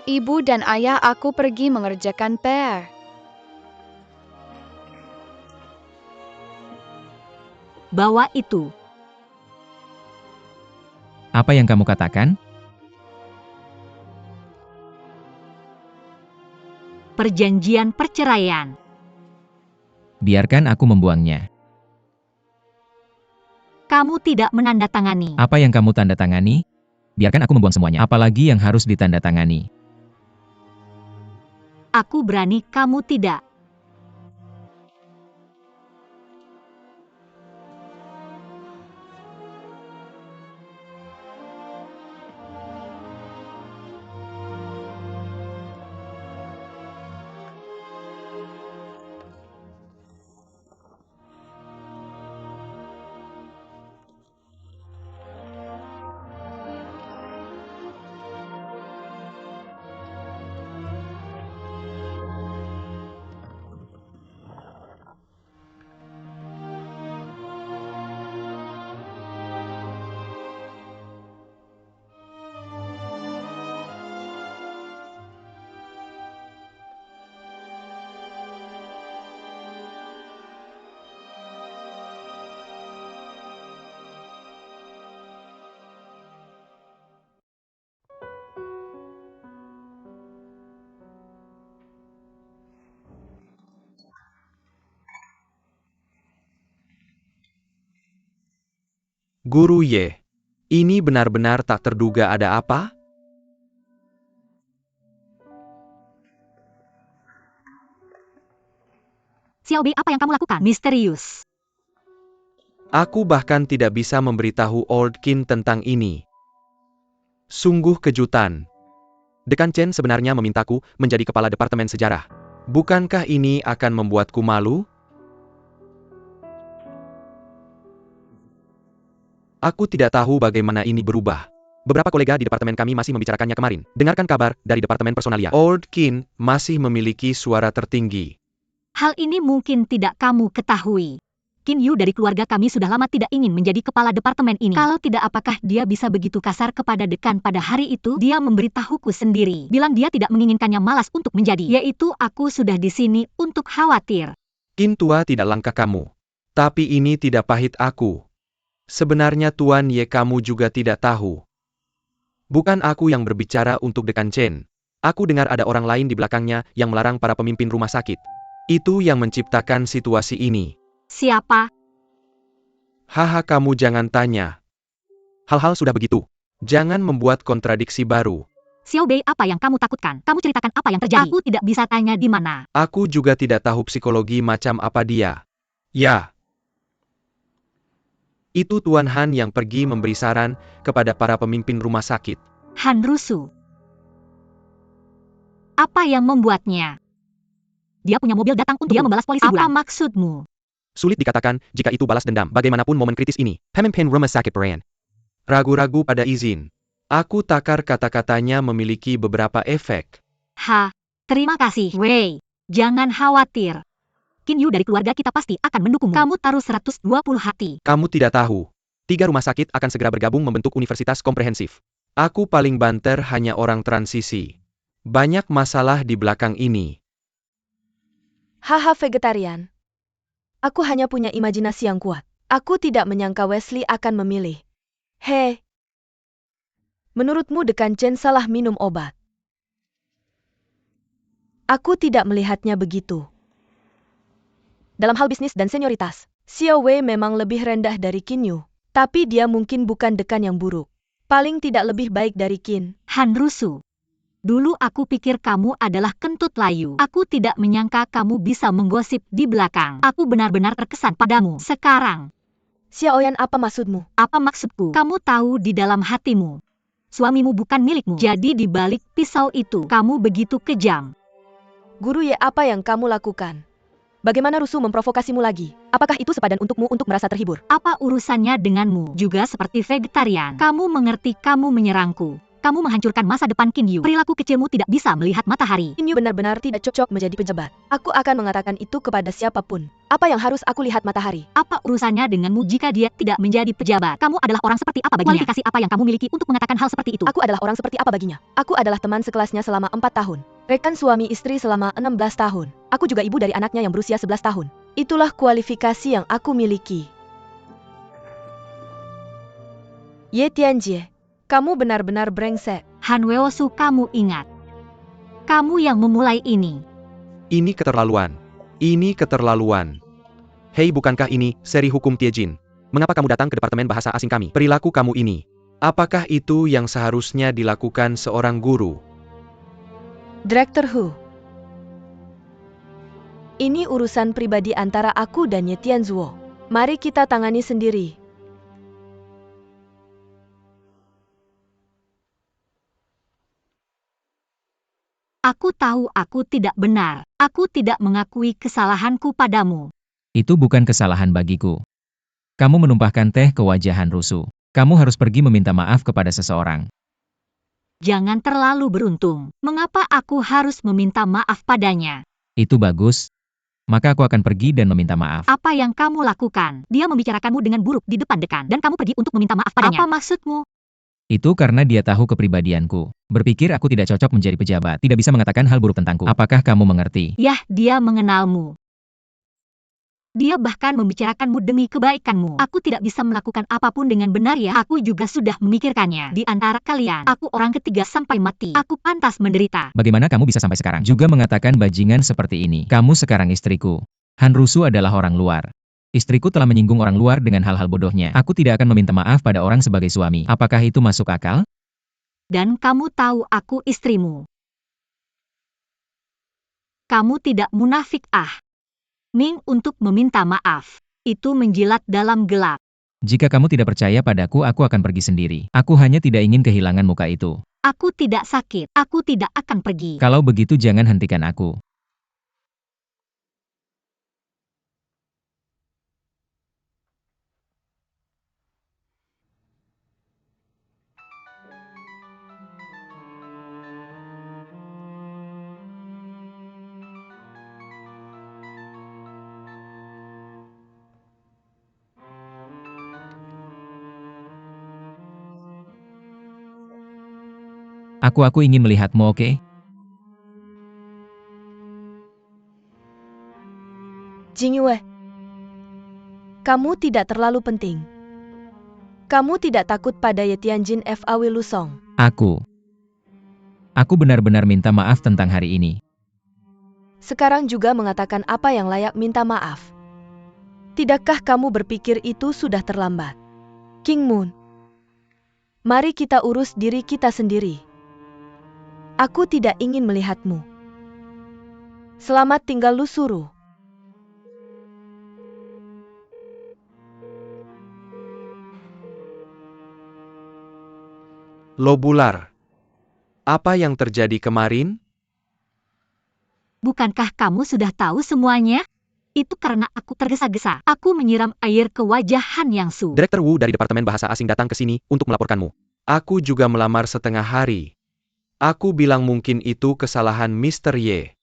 Ibu dan ayah aku pergi mengerjakan PR. Bawa itu. Apa yang kamu katakan? Perjanjian perceraian. Biarkan aku membuangnya. Kamu tidak menandatangani. Apa yang kamu tanda tangani? Biarkan aku membuang semuanya. Apalagi yang harus ditandatangani. Aku berani, kamu tidak. Guru Ye, ini benar-benar tak terduga ada apa? Xiaobi, apa yang kamu lakukan? Misterius. Aku bahkan tidak bisa memberitahu Old Kin tentang ini. Sungguh kejutan. Dekan Chen sebenarnya memintaku menjadi kepala departemen sejarah. Bukankah ini akan membuatku malu? Aku tidak tahu bagaimana ini berubah. Beberapa kolega di departemen kami masih membicarakannya kemarin. Dengarkan kabar dari departemen personalia. Old Qin masih memiliki suara tertinggi. Hal ini mungkin tidak kamu ketahui. Qin Yu dari keluarga kami sudah lama tidak ingin menjadi kepala departemen ini. Kalau tidak, apakah dia bisa begitu kasar kepada dekan pada hari itu? Dia memberitahuku sendiri. Bilang dia tidak menginginkannya, malas untuk menjadi. Yaitu aku sudah di sini untuk khawatir. Qin tua tidak langkah kamu. Tapi ini tidak pahit aku. Sebenarnya Tuan Ye kamu juga tidak tahu. Bukan aku yang berbicara untuk dekan Chen. Aku dengar ada orang lain di belakangnya yang melarang para pemimpin rumah sakit. Itu yang menciptakan situasi ini. Siapa? Haha, kamu jangan tanya. Hal-hal sudah begitu. Jangan membuat kontradiksi baru. Xiao Bei, apa yang kamu takutkan? Kamu ceritakan apa yang terjadi. Aku tidak bisa tanya di mana. Aku juga tidak tahu psikologi macam apa dia. Ya. Itu Tuan Han yang pergi memberi saran kepada para pemimpin rumah sakit. Han Rusu. Apa yang membuatnya? Dia punya mobil datang untuk dia membalas polisi bulan. Apa maksudmu? Sulit dikatakan jika itu balas dendam. Bagaimanapun momen kritis ini. Pemimpin rumah sakit Peran. Ragu-ragu pada izin. Aku takar kata-katanya memiliki beberapa efek. Terima kasih, Wei. Jangan khawatir. Qin Yu dari keluarga kita pasti akan mendukungmu. Kamu taruh 120 hati. Kamu tidak tahu. 3 rumah sakit akan segera bergabung membentuk universitas komprehensif. Aku paling banter hanya orang transisi. Banyak masalah di belakang ini. Haha, vegetarian. Aku hanya punya imajinasi yang kuat. Aku tidak menyangka Wesley akan memilih. Hei. Menurutmu dekan Chen salah minum obat? Aku tidak melihatnya begitu. Dalam hal bisnis dan senioritas, Xiao Wei memang lebih rendah dari Qin Yu. Tapi dia mungkin bukan dekan yang buruk. Paling tidak lebih baik dari Qin. Han Rusu. Dulu aku pikir kamu adalah kentut layu. Aku tidak menyangka kamu bisa menggosip di belakang. Aku benar-benar terkesan padamu. Sekarang. Xiaoyan, apa maksudmu? Apa maksudku? Kamu tahu di dalam hatimu. Suamimu bukan milikmu. Jadi di balik pisau itu, kamu begitu kejam. Guru Ye, apa yang kamu lakukan? Bagaimana Rusu memprovokasimu lagi? Apakah itu sepadan untukmu untuk merasa terhibur? Apa urusannya denganmu? Juga seperti vegetarian. Kamu mengerti kamu menyerangku. Kamu menghancurkan masa depan Qin Yu. Perilaku kecilmu tidak bisa melihat matahari. Qin Yu benar-benar tidak cocok menjadi pejabat. Aku akan mengatakan itu kepada siapapun. Apa yang harus aku lihat matahari? Apa urusannya denganmu jika dia tidak menjadi pejabat? Kamu adalah orang seperti apa baginya? Kualifikasi apa yang kamu miliki untuk mengatakan hal seperti itu? Aku adalah orang seperti apa baginya? Aku adalah teman sekelasnya selama 4 tahun. Rekan suami istri selama 16 tahun. Aku juga ibu dari anaknya yang berusia 11 tahun. Itulah kualifikasi yang aku miliki. Ye Tianjie, kamu benar-benar brengsek. Han Weosu, kamu ingat. Kamu yang memulai ini. Ini keterlaluan. Ini keterlaluan. Hei, bukankah ini seri hukum Tiejin? Mengapa kamu datang ke departemen bahasa asing kami? Perilaku kamu ini. Apakah itu yang seharusnya dilakukan seorang guru? Direktur Hu. Ini urusan pribadi antara aku dan Ye Tianzuo. Mari kita tangani sendiri. Aku tahu aku tidak benar. Aku tidak mengakui kesalahanku padamu. Itu bukan kesalahan bagiku. Kamu menumpahkan teh ke wajah Han Rusu. Kamu harus pergi meminta maaf kepada seseorang. Jangan terlalu beruntung. Mengapa aku harus meminta maaf padanya? Itu bagus. Maka aku akan pergi dan meminta maaf. Apa yang kamu lakukan? Dia membicarakanmu dengan buruk di depan dekan, dan kamu pergi untuk meminta maaf padanya. Apa maksudmu? Itu karena dia tahu kepribadianku. Berpikir aku tidak cocok menjadi pejabat, tidak bisa mengatakan hal buruk tentangku. Apakah kamu mengerti? Yah, dia mengenalmu. Dia bahkan membicarakanmu demi kebaikanmu. Aku tidak bisa melakukan apapun dengan benar ya. Aku juga sudah memikirkannya. Di antara kalian, aku orang ketiga sampai mati. Aku pantas menderita. Bagaimana kamu bisa sampai sekarang juga mengatakan bajingan seperti ini? Kamu sekarang istriku. Han Rusu adalah orang luar. Istriku telah menyinggung orang luar dengan hal-hal bodohnya. Aku tidak akan meminta maaf pada orang sebagai suami. Apakah itu masuk akal? Dan kamu tahu aku istrimu. Kamu tidak munafik Ming untuk meminta maaf. Itu menjilat dalam gelap. Jika kamu tidak percaya padaku, aku akan pergi sendiri. Aku hanya tidak ingin kehilangan muka itu. Aku tidak sakit. Aku tidak akan pergi. Kalau begitu jangan hentikan aku. Aku ingin melihatmu, oke? Jingyue, kamu tidak terlalu penting. Kamu tidak takut pada Ye Tianjin Fawi Lusong. Aku benar-benar minta maaf tentang hari ini. Sekarang juga mengatakan apa yang layak minta maaf. Tidakkah kamu berpikir itu sudah terlambat? King Moon, mari kita urus diri kita sendiri. Aku tidak ingin melihatmu. Selamat tinggal Lusuru. Lobular. Apa yang terjadi kemarin? Bukankah kamu sudah tahu semuanya? Itu karena aku tergesa-gesa. Aku menyiram air ke wajah Han Yangsu. Direktur Wu dari Departemen Bahasa Asing datang ke sini untuk melaporkanmu. Aku juga melamar setengah hari. Aku bilang mungkin itu kesalahan Mr. Ye.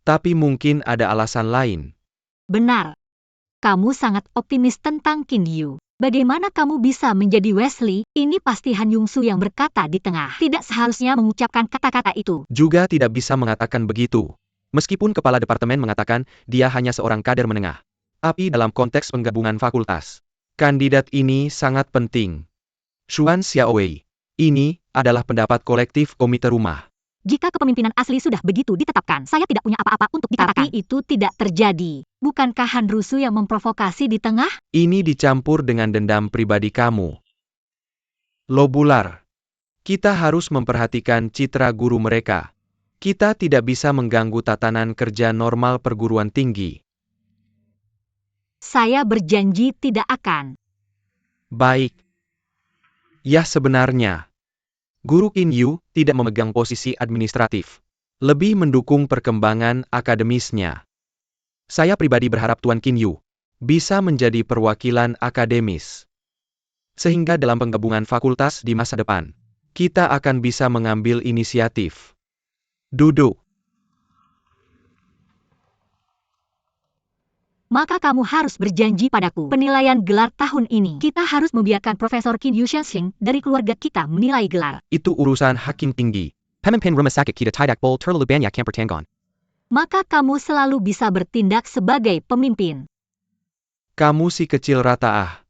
Tapi mungkin ada alasan lain. Benar. Kamu sangat optimis tentang Qin Yu. Bagaimana kamu bisa menjadi Wesley? Ini pasti Han Yongsu yang berkata di tengah. Tidak seharusnya mengucapkan kata-kata itu. Juga tidak bisa mengatakan begitu. Meskipun kepala departemen mengatakan dia hanya seorang kader menengah. Tapi dalam konteks penggabungan fakultas, kandidat ini sangat penting. Xuan Xiaowei. Ini adalah pendapat kolektif komite rumah. Jika kepemimpinan asli sudah begitu ditetapkan, saya tidak punya apa-apa untuk dikatakan. Tapi itu tidak terjadi. Bukankah Han Rusu yang memprovokasi di tengah? Ini dicampur dengan dendam pribadi kamu. Lobular. Kita harus memperhatikan citra guru mereka. Kita tidak bisa mengganggu tatanan kerja normal perguruan tinggi. Saya berjanji tidak akan. Baik. Ya sebenarnya, Guru Qin Yu tidak memegang posisi administratif. Lebih mendukung perkembangan akademisnya. Saya pribadi berharap Tuan Qin Yu bisa menjadi perwakilan akademis. Sehingga dalam penggabungan fakultas di masa depan, kita akan bisa mengambil inisiatif. Duduk. Maka kamu harus berjanji padaku. Penilaian gelar tahun ini, kita harus membiarkan Profesor Qin Yu Shenxing dari keluarga kita menilai gelar. Itu urusan hakim tinggi. Pemimpin rumah sakit kita tidak boleh terlalu banyak yang bertanggung. Maka kamu selalu bisa bertindak sebagai pemimpin. Kamu si kecil rata.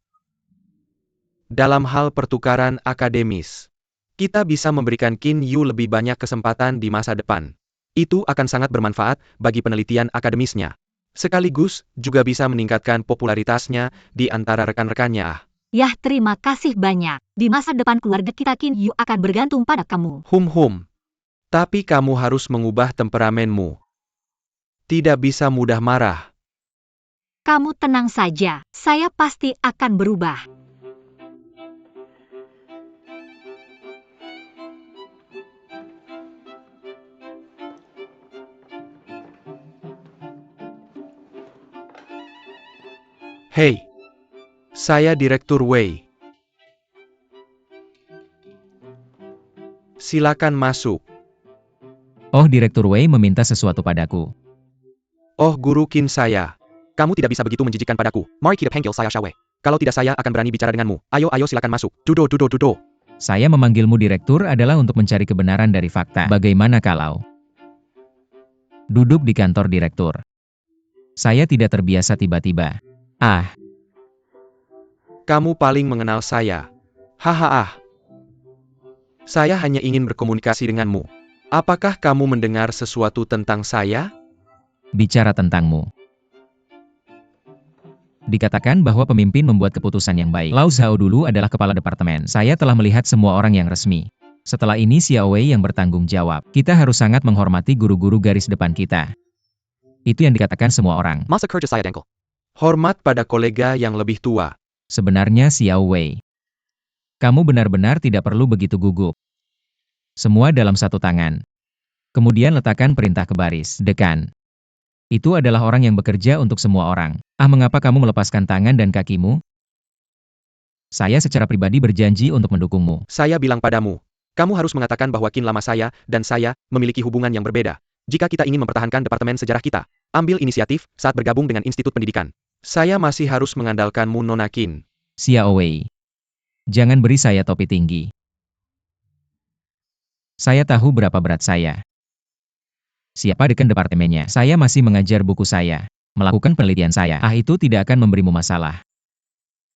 Dalam hal pertukaran akademis, kita bisa memberikan Qin Yu lebih banyak kesempatan di masa depan. Itu akan sangat bermanfaat bagi penelitian akademisnya. Sekaligus juga bisa meningkatkan popularitasnya di antara rekan-rekannya. Yah, terima kasih banyak. Di masa depan keluarga kita Qin Yu akan bergantung pada kamu. Tapi kamu harus mengubah temperamenmu. Tidak bisa mudah marah. Kamu tenang saja, saya pasti akan berubah. Hei, saya Direktur Wei. Silakan masuk. Oh, Direktur Wei meminta sesuatu padaku. Oh, Guru Qin saya. Kamu tidak bisa begitu menjijikan padaku. Mari kita panggil saya Xiaowei. Kalau tidak saya akan berani bicara denganmu. Ayo silakan masuk. Dudo. Saya memanggilmu Direktur adalah untuk mencari kebenaran dari fakta. Bagaimana kalau duduk di kantor Direktur? Saya tidak terbiasa tiba-tiba. Kamu paling mengenal saya. Saya hanya ingin berkomunikasi denganmu. Apakah kamu mendengar sesuatu tentang saya? Bicara tentangmu. Dikatakan bahwa pemimpin membuat keputusan yang baik. Lau Zhao dulu adalah kepala departemen. Saya telah melihat semua orang yang resmi. Setelah ini Xiaowei yang bertanggung jawab. Kita harus sangat menghormati guru-guru garis depan kita. Itu yang dikatakan semua orang. Masa kerja saya dengkel. Hormat pada kolega yang lebih tua. Sebenarnya Xiao Wei, kamu benar-benar tidak perlu begitu gugup. Semua dalam satu tangan. Kemudian letakkan perintah ke baris. Dekan. Itu adalah orang yang bekerja untuk semua orang. Mengapa kamu melepaskan tangan dan kakimu? Saya secara pribadi berjanji untuk mendukungmu. Saya bilang padamu, kamu harus mengatakan bahwa Qin lama saya dan saya memiliki hubungan yang berbeda. Jika kita ingin mempertahankan departemen sejarah kita, ambil inisiatif saat bergabung dengan institut pendidikan. Saya masih harus mengandalkanmu, Nona Qin. Xiao Wei, jangan beri saya topi tinggi. Saya tahu berapa berat saya. Siapa dekan departemennya? Saya masih mengajar buku saya, melakukan penelitian saya. Itu tidak akan memberimu masalah.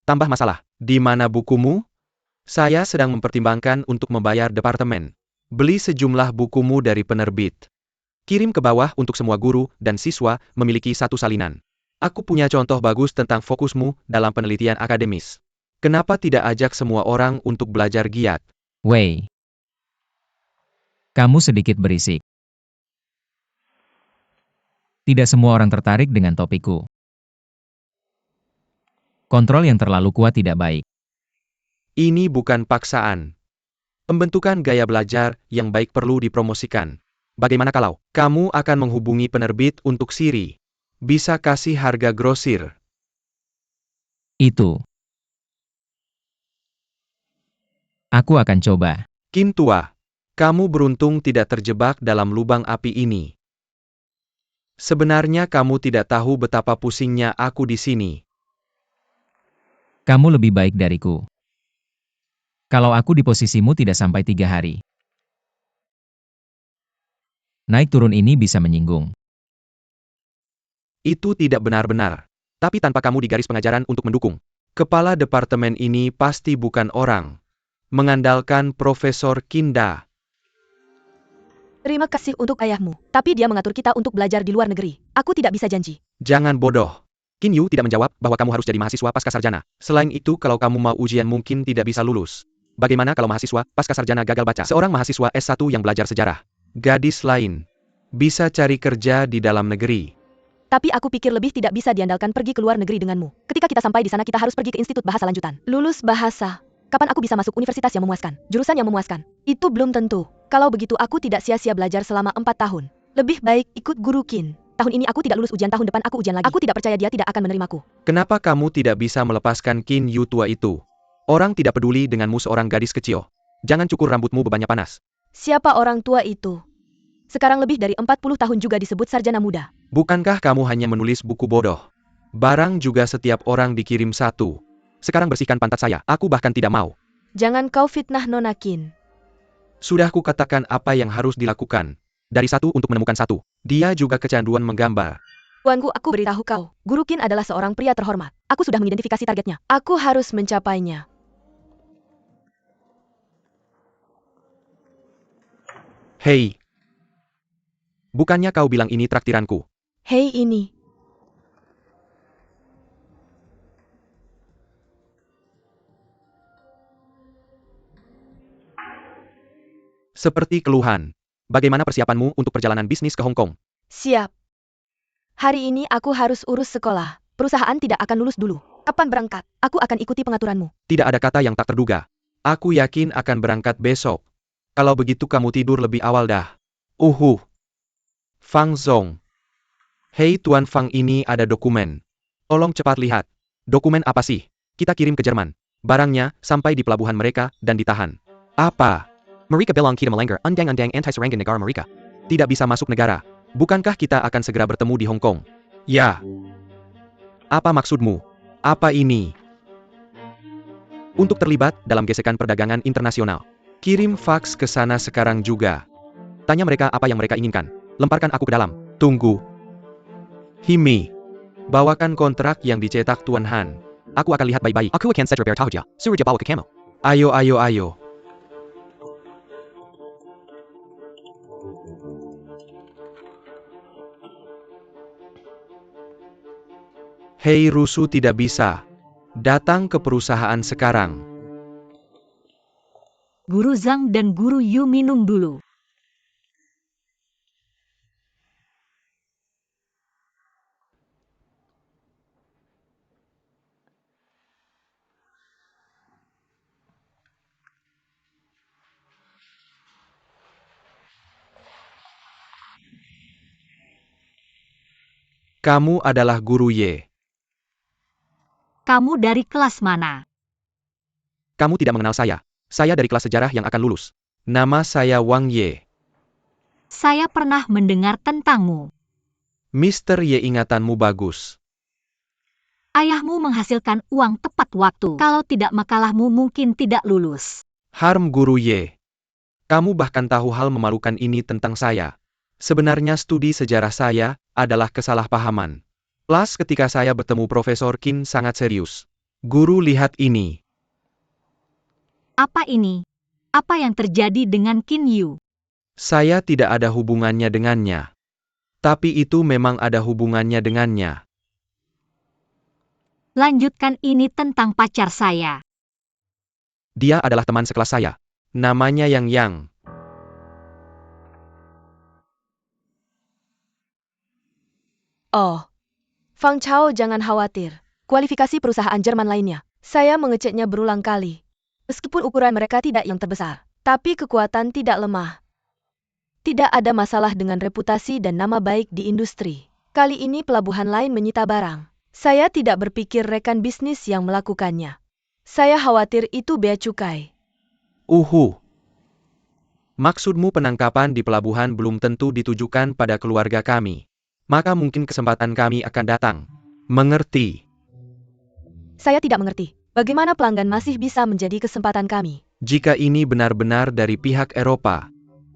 Tambah masalah, di mana bukumu? Saya sedang mempertimbangkan untuk membayar departemen. Beli sejumlah bukumu dari penerbit. Kirim ke bawah untuk semua guru dan siswa memiliki satu salinan. Aku punya contoh bagus tentang fokusmu dalam penelitian akademis. Kenapa tidak ajak semua orang untuk belajar giat? Wei, kamu sedikit berisik. Tidak semua orang tertarik dengan topiku. Kontrol yang terlalu kuat tidak baik. Ini bukan paksaan. Pembentukan gaya belajar yang baik perlu dipromosikan. Bagaimana kalau kamu akan menghubungi penerbit untuk Siri? Bisa kasih harga grosir. Itu. Aku akan coba. Qin tua, kamu beruntung tidak terjebak dalam lubang api ini. Sebenarnya kamu tidak tahu betapa pusingnya aku di sini. Kamu lebih baik dariku. Kalau aku di posisimu tidak sampai 3 hari. Naik turun ini bisa menyinggung. Itu tidak benar-benar. Tapi tanpa kamu di garis pengajaran untuk mendukung. Kepala departemen ini pasti bukan orang. Mengandalkan Profesor Kinda. Terima kasih untuk ayahmu, tapi dia mengatur kita untuk belajar di luar negeri. Aku tidak bisa janji. Jangan bodoh. Qin Yu tidak menjawab bahwa kamu harus jadi mahasiswa pasca sarjana. Selain itu, kalau kamu mau ujian mungkin tidak bisa lulus. Bagaimana kalau mahasiswa pasca sarjana gagal baca? Seorang mahasiswa S1 yang belajar sejarah. Gadis lain. Bisa cari kerja di dalam negeri. Tapi aku pikir lebih tidak bisa diandalkan pergi ke luar negeri denganmu. Ketika kita sampai di sana kita harus pergi ke institut bahasa lanjutan. Lulus bahasa. Kapan aku bisa masuk universitas yang memuaskan? Jurusan yang memuaskan? Itu belum tentu. Kalau begitu aku tidak sia-sia belajar selama 4 tahun. Lebih baik ikut guru Qin. Tahun ini aku tidak lulus ujian, tahun depan aku ujian lagi. Aku tidak percaya dia tidak akan menerimaku. Kenapa kamu tidak bisa melepaskan Qin Yu tua itu? Orang tidak peduli denganmu seorang gadis kecil. Jangan cukur rambutmu bebannya panas. Siapa orang tua itu? Sekarang lebih dari 40 tahun juga disebut sarjana muda. Bukankah kamu hanya menulis buku bodoh? Barang juga setiap orang dikirim satu. Sekarang bersihkan pantat saya, aku bahkan tidak mau. Jangan kau fitnah Nona Qin. Sudah kukatakan apa yang harus dilakukan. Dari satu untuk menemukan satu. Dia juga kecanduan menggambar. Tuanku, aku beritahu kau. Guru Qin adalah seorang pria terhormat. Aku sudah mengidentifikasi targetnya. Aku harus mencapainya. Hei. Bukannya kau bilang ini traktiranku? Hei ini. Seperti keluhan. Bagaimana persiapanmu untuk perjalanan bisnis ke Hong Kong? Siap. Hari ini aku harus urus sekolah. Perusahaan tidak akan lulus dulu. Kapan berangkat? Aku akan ikuti pengaturanmu. Tidak ada kata yang tak terduga. Aku yakin akan berangkat besok. Kalau begitu kamu tidur lebih awal dah. Fang Zong. Hei Tuan Fang, ini ada dokumen. Tolong cepat lihat. Dokumen apa sih? Kita kirim ke Jerman. Barangnya sampai di pelabuhan mereka dan ditahan. Apa? Mereka bilang kita melanggar undang-undang anti-serangan negara mereka. Tidak bisa masuk negara. Bukankah kita akan segera bertemu di Hong Kong? Ya. Apa maksudmu? Apa ini? Untuk terlibat dalam gesekan perdagangan internasional. Kirim faks ke sana sekarang juga. Tanya mereka apa yang mereka inginkan. Lemparkan aku ke dalam. Tunggu. Himi. Bawakan kontrak yang dicetak Tuan Han. Aku akan lihat baik-baik. Aku akan segera beritahu dia. Suruh dia bawa ke kamu. Ayo, ayo, ayo. Hei Rusu, tidak bisa. Datang ke perusahaan sekarang. Guru Zhang dan Guru Yu minum dulu. Kamu adalah guru Ye. Kamu dari kelas mana? Kamu tidak mengenal saya. Saya dari kelas sejarah yang akan lulus. Nama saya Wang Ye. Saya pernah mendengar tentangmu. Mr. Ye, ingatanmu bagus. Ayahmu menghasilkan uang tepat waktu. Kalau tidak makalahmu mungkin tidak lulus. Harm guru Ye. Kamu bahkan tahu hal memalukan ini tentang saya. Sebenarnya studi sejarah saya adalah kesalahpahaman. Kelas ketika saya bertemu Profesor Qin sangat serius. Guru, lihat ini. Apa ini? Apa yang terjadi dengan Qin Yu? Saya tidak ada hubungannya dengannya. Tapi itu memang ada hubungannya dengannya. Lanjutkan ini tentang pacar saya. Dia adalah teman sekelas saya. Namanya Yang. Oh. Fang Chao, jangan khawatir. Kualifikasi perusahaan Jerman lainnya. Saya mengeceknya berulang kali. Meskipun ukuran mereka tidak yang terbesar, tapi kekuatan tidak lemah. Tidak ada masalah dengan reputasi dan nama baik di industri. Kali ini pelabuhan lain menyita barang. Saya tidak berpikir rekan bisnis yang melakukannya. Saya khawatir itu bea cukai. Maksudmu penangkapan di pelabuhan belum tentu ditujukan pada keluarga kami. Maka mungkin kesempatan kami akan datang. Mengerti? Saya tidak mengerti. Bagaimana pelanggan masih bisa menjadi kesempatan kami? Jika ini benar-benar dari pihak Eropa,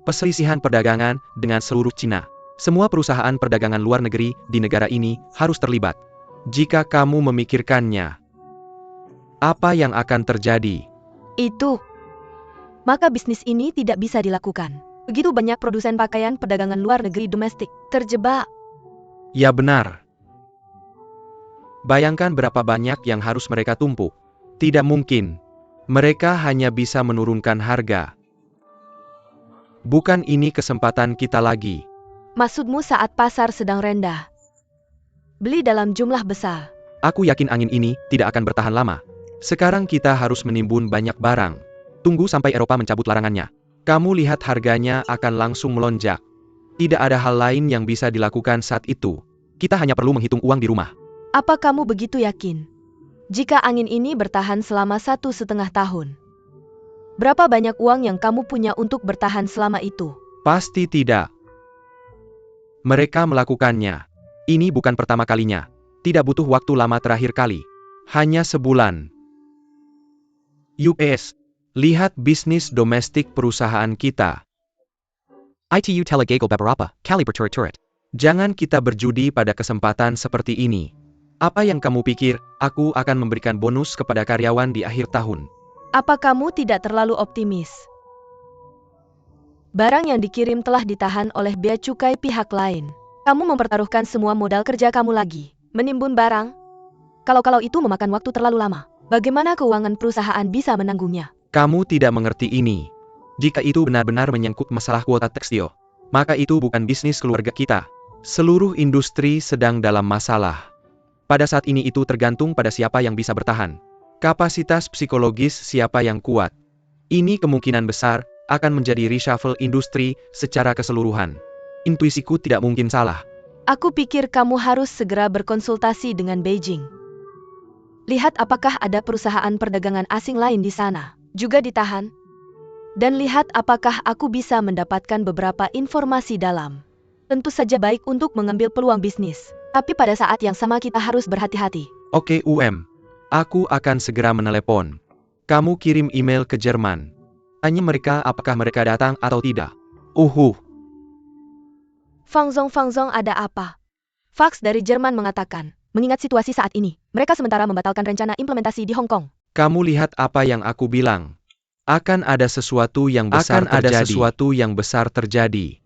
perselisihan perdagangan dengan seluruh Cina, semua perusahaan perdagangan luar negeri di negara ini harus terlibat. Jika kamu memikirkannya, apa yang akan terjadi? Maka bisnis ini tidak bisa dilakukan. Begitu banyak produsen pakaian perdagangan luar negeri domestik terjebak. Ya benar. Bayangkan berapa banyak yang harus mereka tumpuk. Tidak mungkin. Mereka hanya bisa menurunkan harga. Bukan ini kesempatan kita lagi. Maksudmu saat pasar sedang rendah? Beli dalam jumlah besar. Aku yakin angin ini tidak akan bertahan lama. Sekarang kita harus menimbun banyak barang. Tunggu sampai Eropa mencabut larangannya. Kamu lihat harganya akan langsung melonjak. Tidak ada hal lain yang bisa dilakukan saat itu. Kita hanya perlu menghitung uang di rumah. Apa kamu begitu yakin? Jika angin ini bertahan selama 1,5 tahun, berapa banyak uang yang kamu punya untuk bertahan selama itu? Pasti tidak. Mereka melakukannya. Ini bukan pertama kalinya. Tidak butuh waktu lama terakhir kali. Hanya sebulan. US. Lihat bisnis domestik perusahaan kita. ITU telegagel beberapa kali berturut-turut. Jangan kita berjudi pada kesempatan seperti ini. Apa yang kamu pikir, aku akan memberikan bonus kepada karyawan di akhir tahun? Apa kamu tidak terlalu optimis? Barang yang dikirim telah ditahan oleh bea cukai pihak lain. Kamu mempertaruhkan semua modal kerja kamu lagi. Menimbun barang? Kalau itu memakan waktu terlalu lama. Bagaimana keuangan perusahaan bisa menanggungnya? Kamu tidak mengerti ini. Jika itu benar-benar menyangkut masalah kuota tekstil, maka itu bukan bisnis keluarga kita. Seluruh industri sedang dalam masalah. Pada saat ini itu tergantung pada siapa yang bisa bertahan. Kapasitas psikologis siapa yang kuat. Ini kemungkinan besar akan menjadi reshuffle industri secara keseluruhan. Intuisiku tidak mungkin salah. Aku pikir kamu harus segera berkonsultasi dengan Beijing. Lihat apakah ada perusahaan perdagangan asing lain di sana juga ditahan. Dan lihat apakah aku bisa mendapatkan beberapa informasi dalam. Tentu saja baik untuk mengambil peluang bisnis. Tapi pada saat yang sama kita harus berhati-hati. Oke Aku akan segera menelepon. Kamu kirim email ke Jerman. Tanya mereka apakah mereka datang atau tidak. Fang Zong, ada apa? Fax dari Jerman mengatakan, mengingat situasi saat ini, mereka sementara membatalkan rencana implementasi di Hong Kong. Kamu lihat apa yang aku bilang. Akan ada sesuatu yang besar terjadi.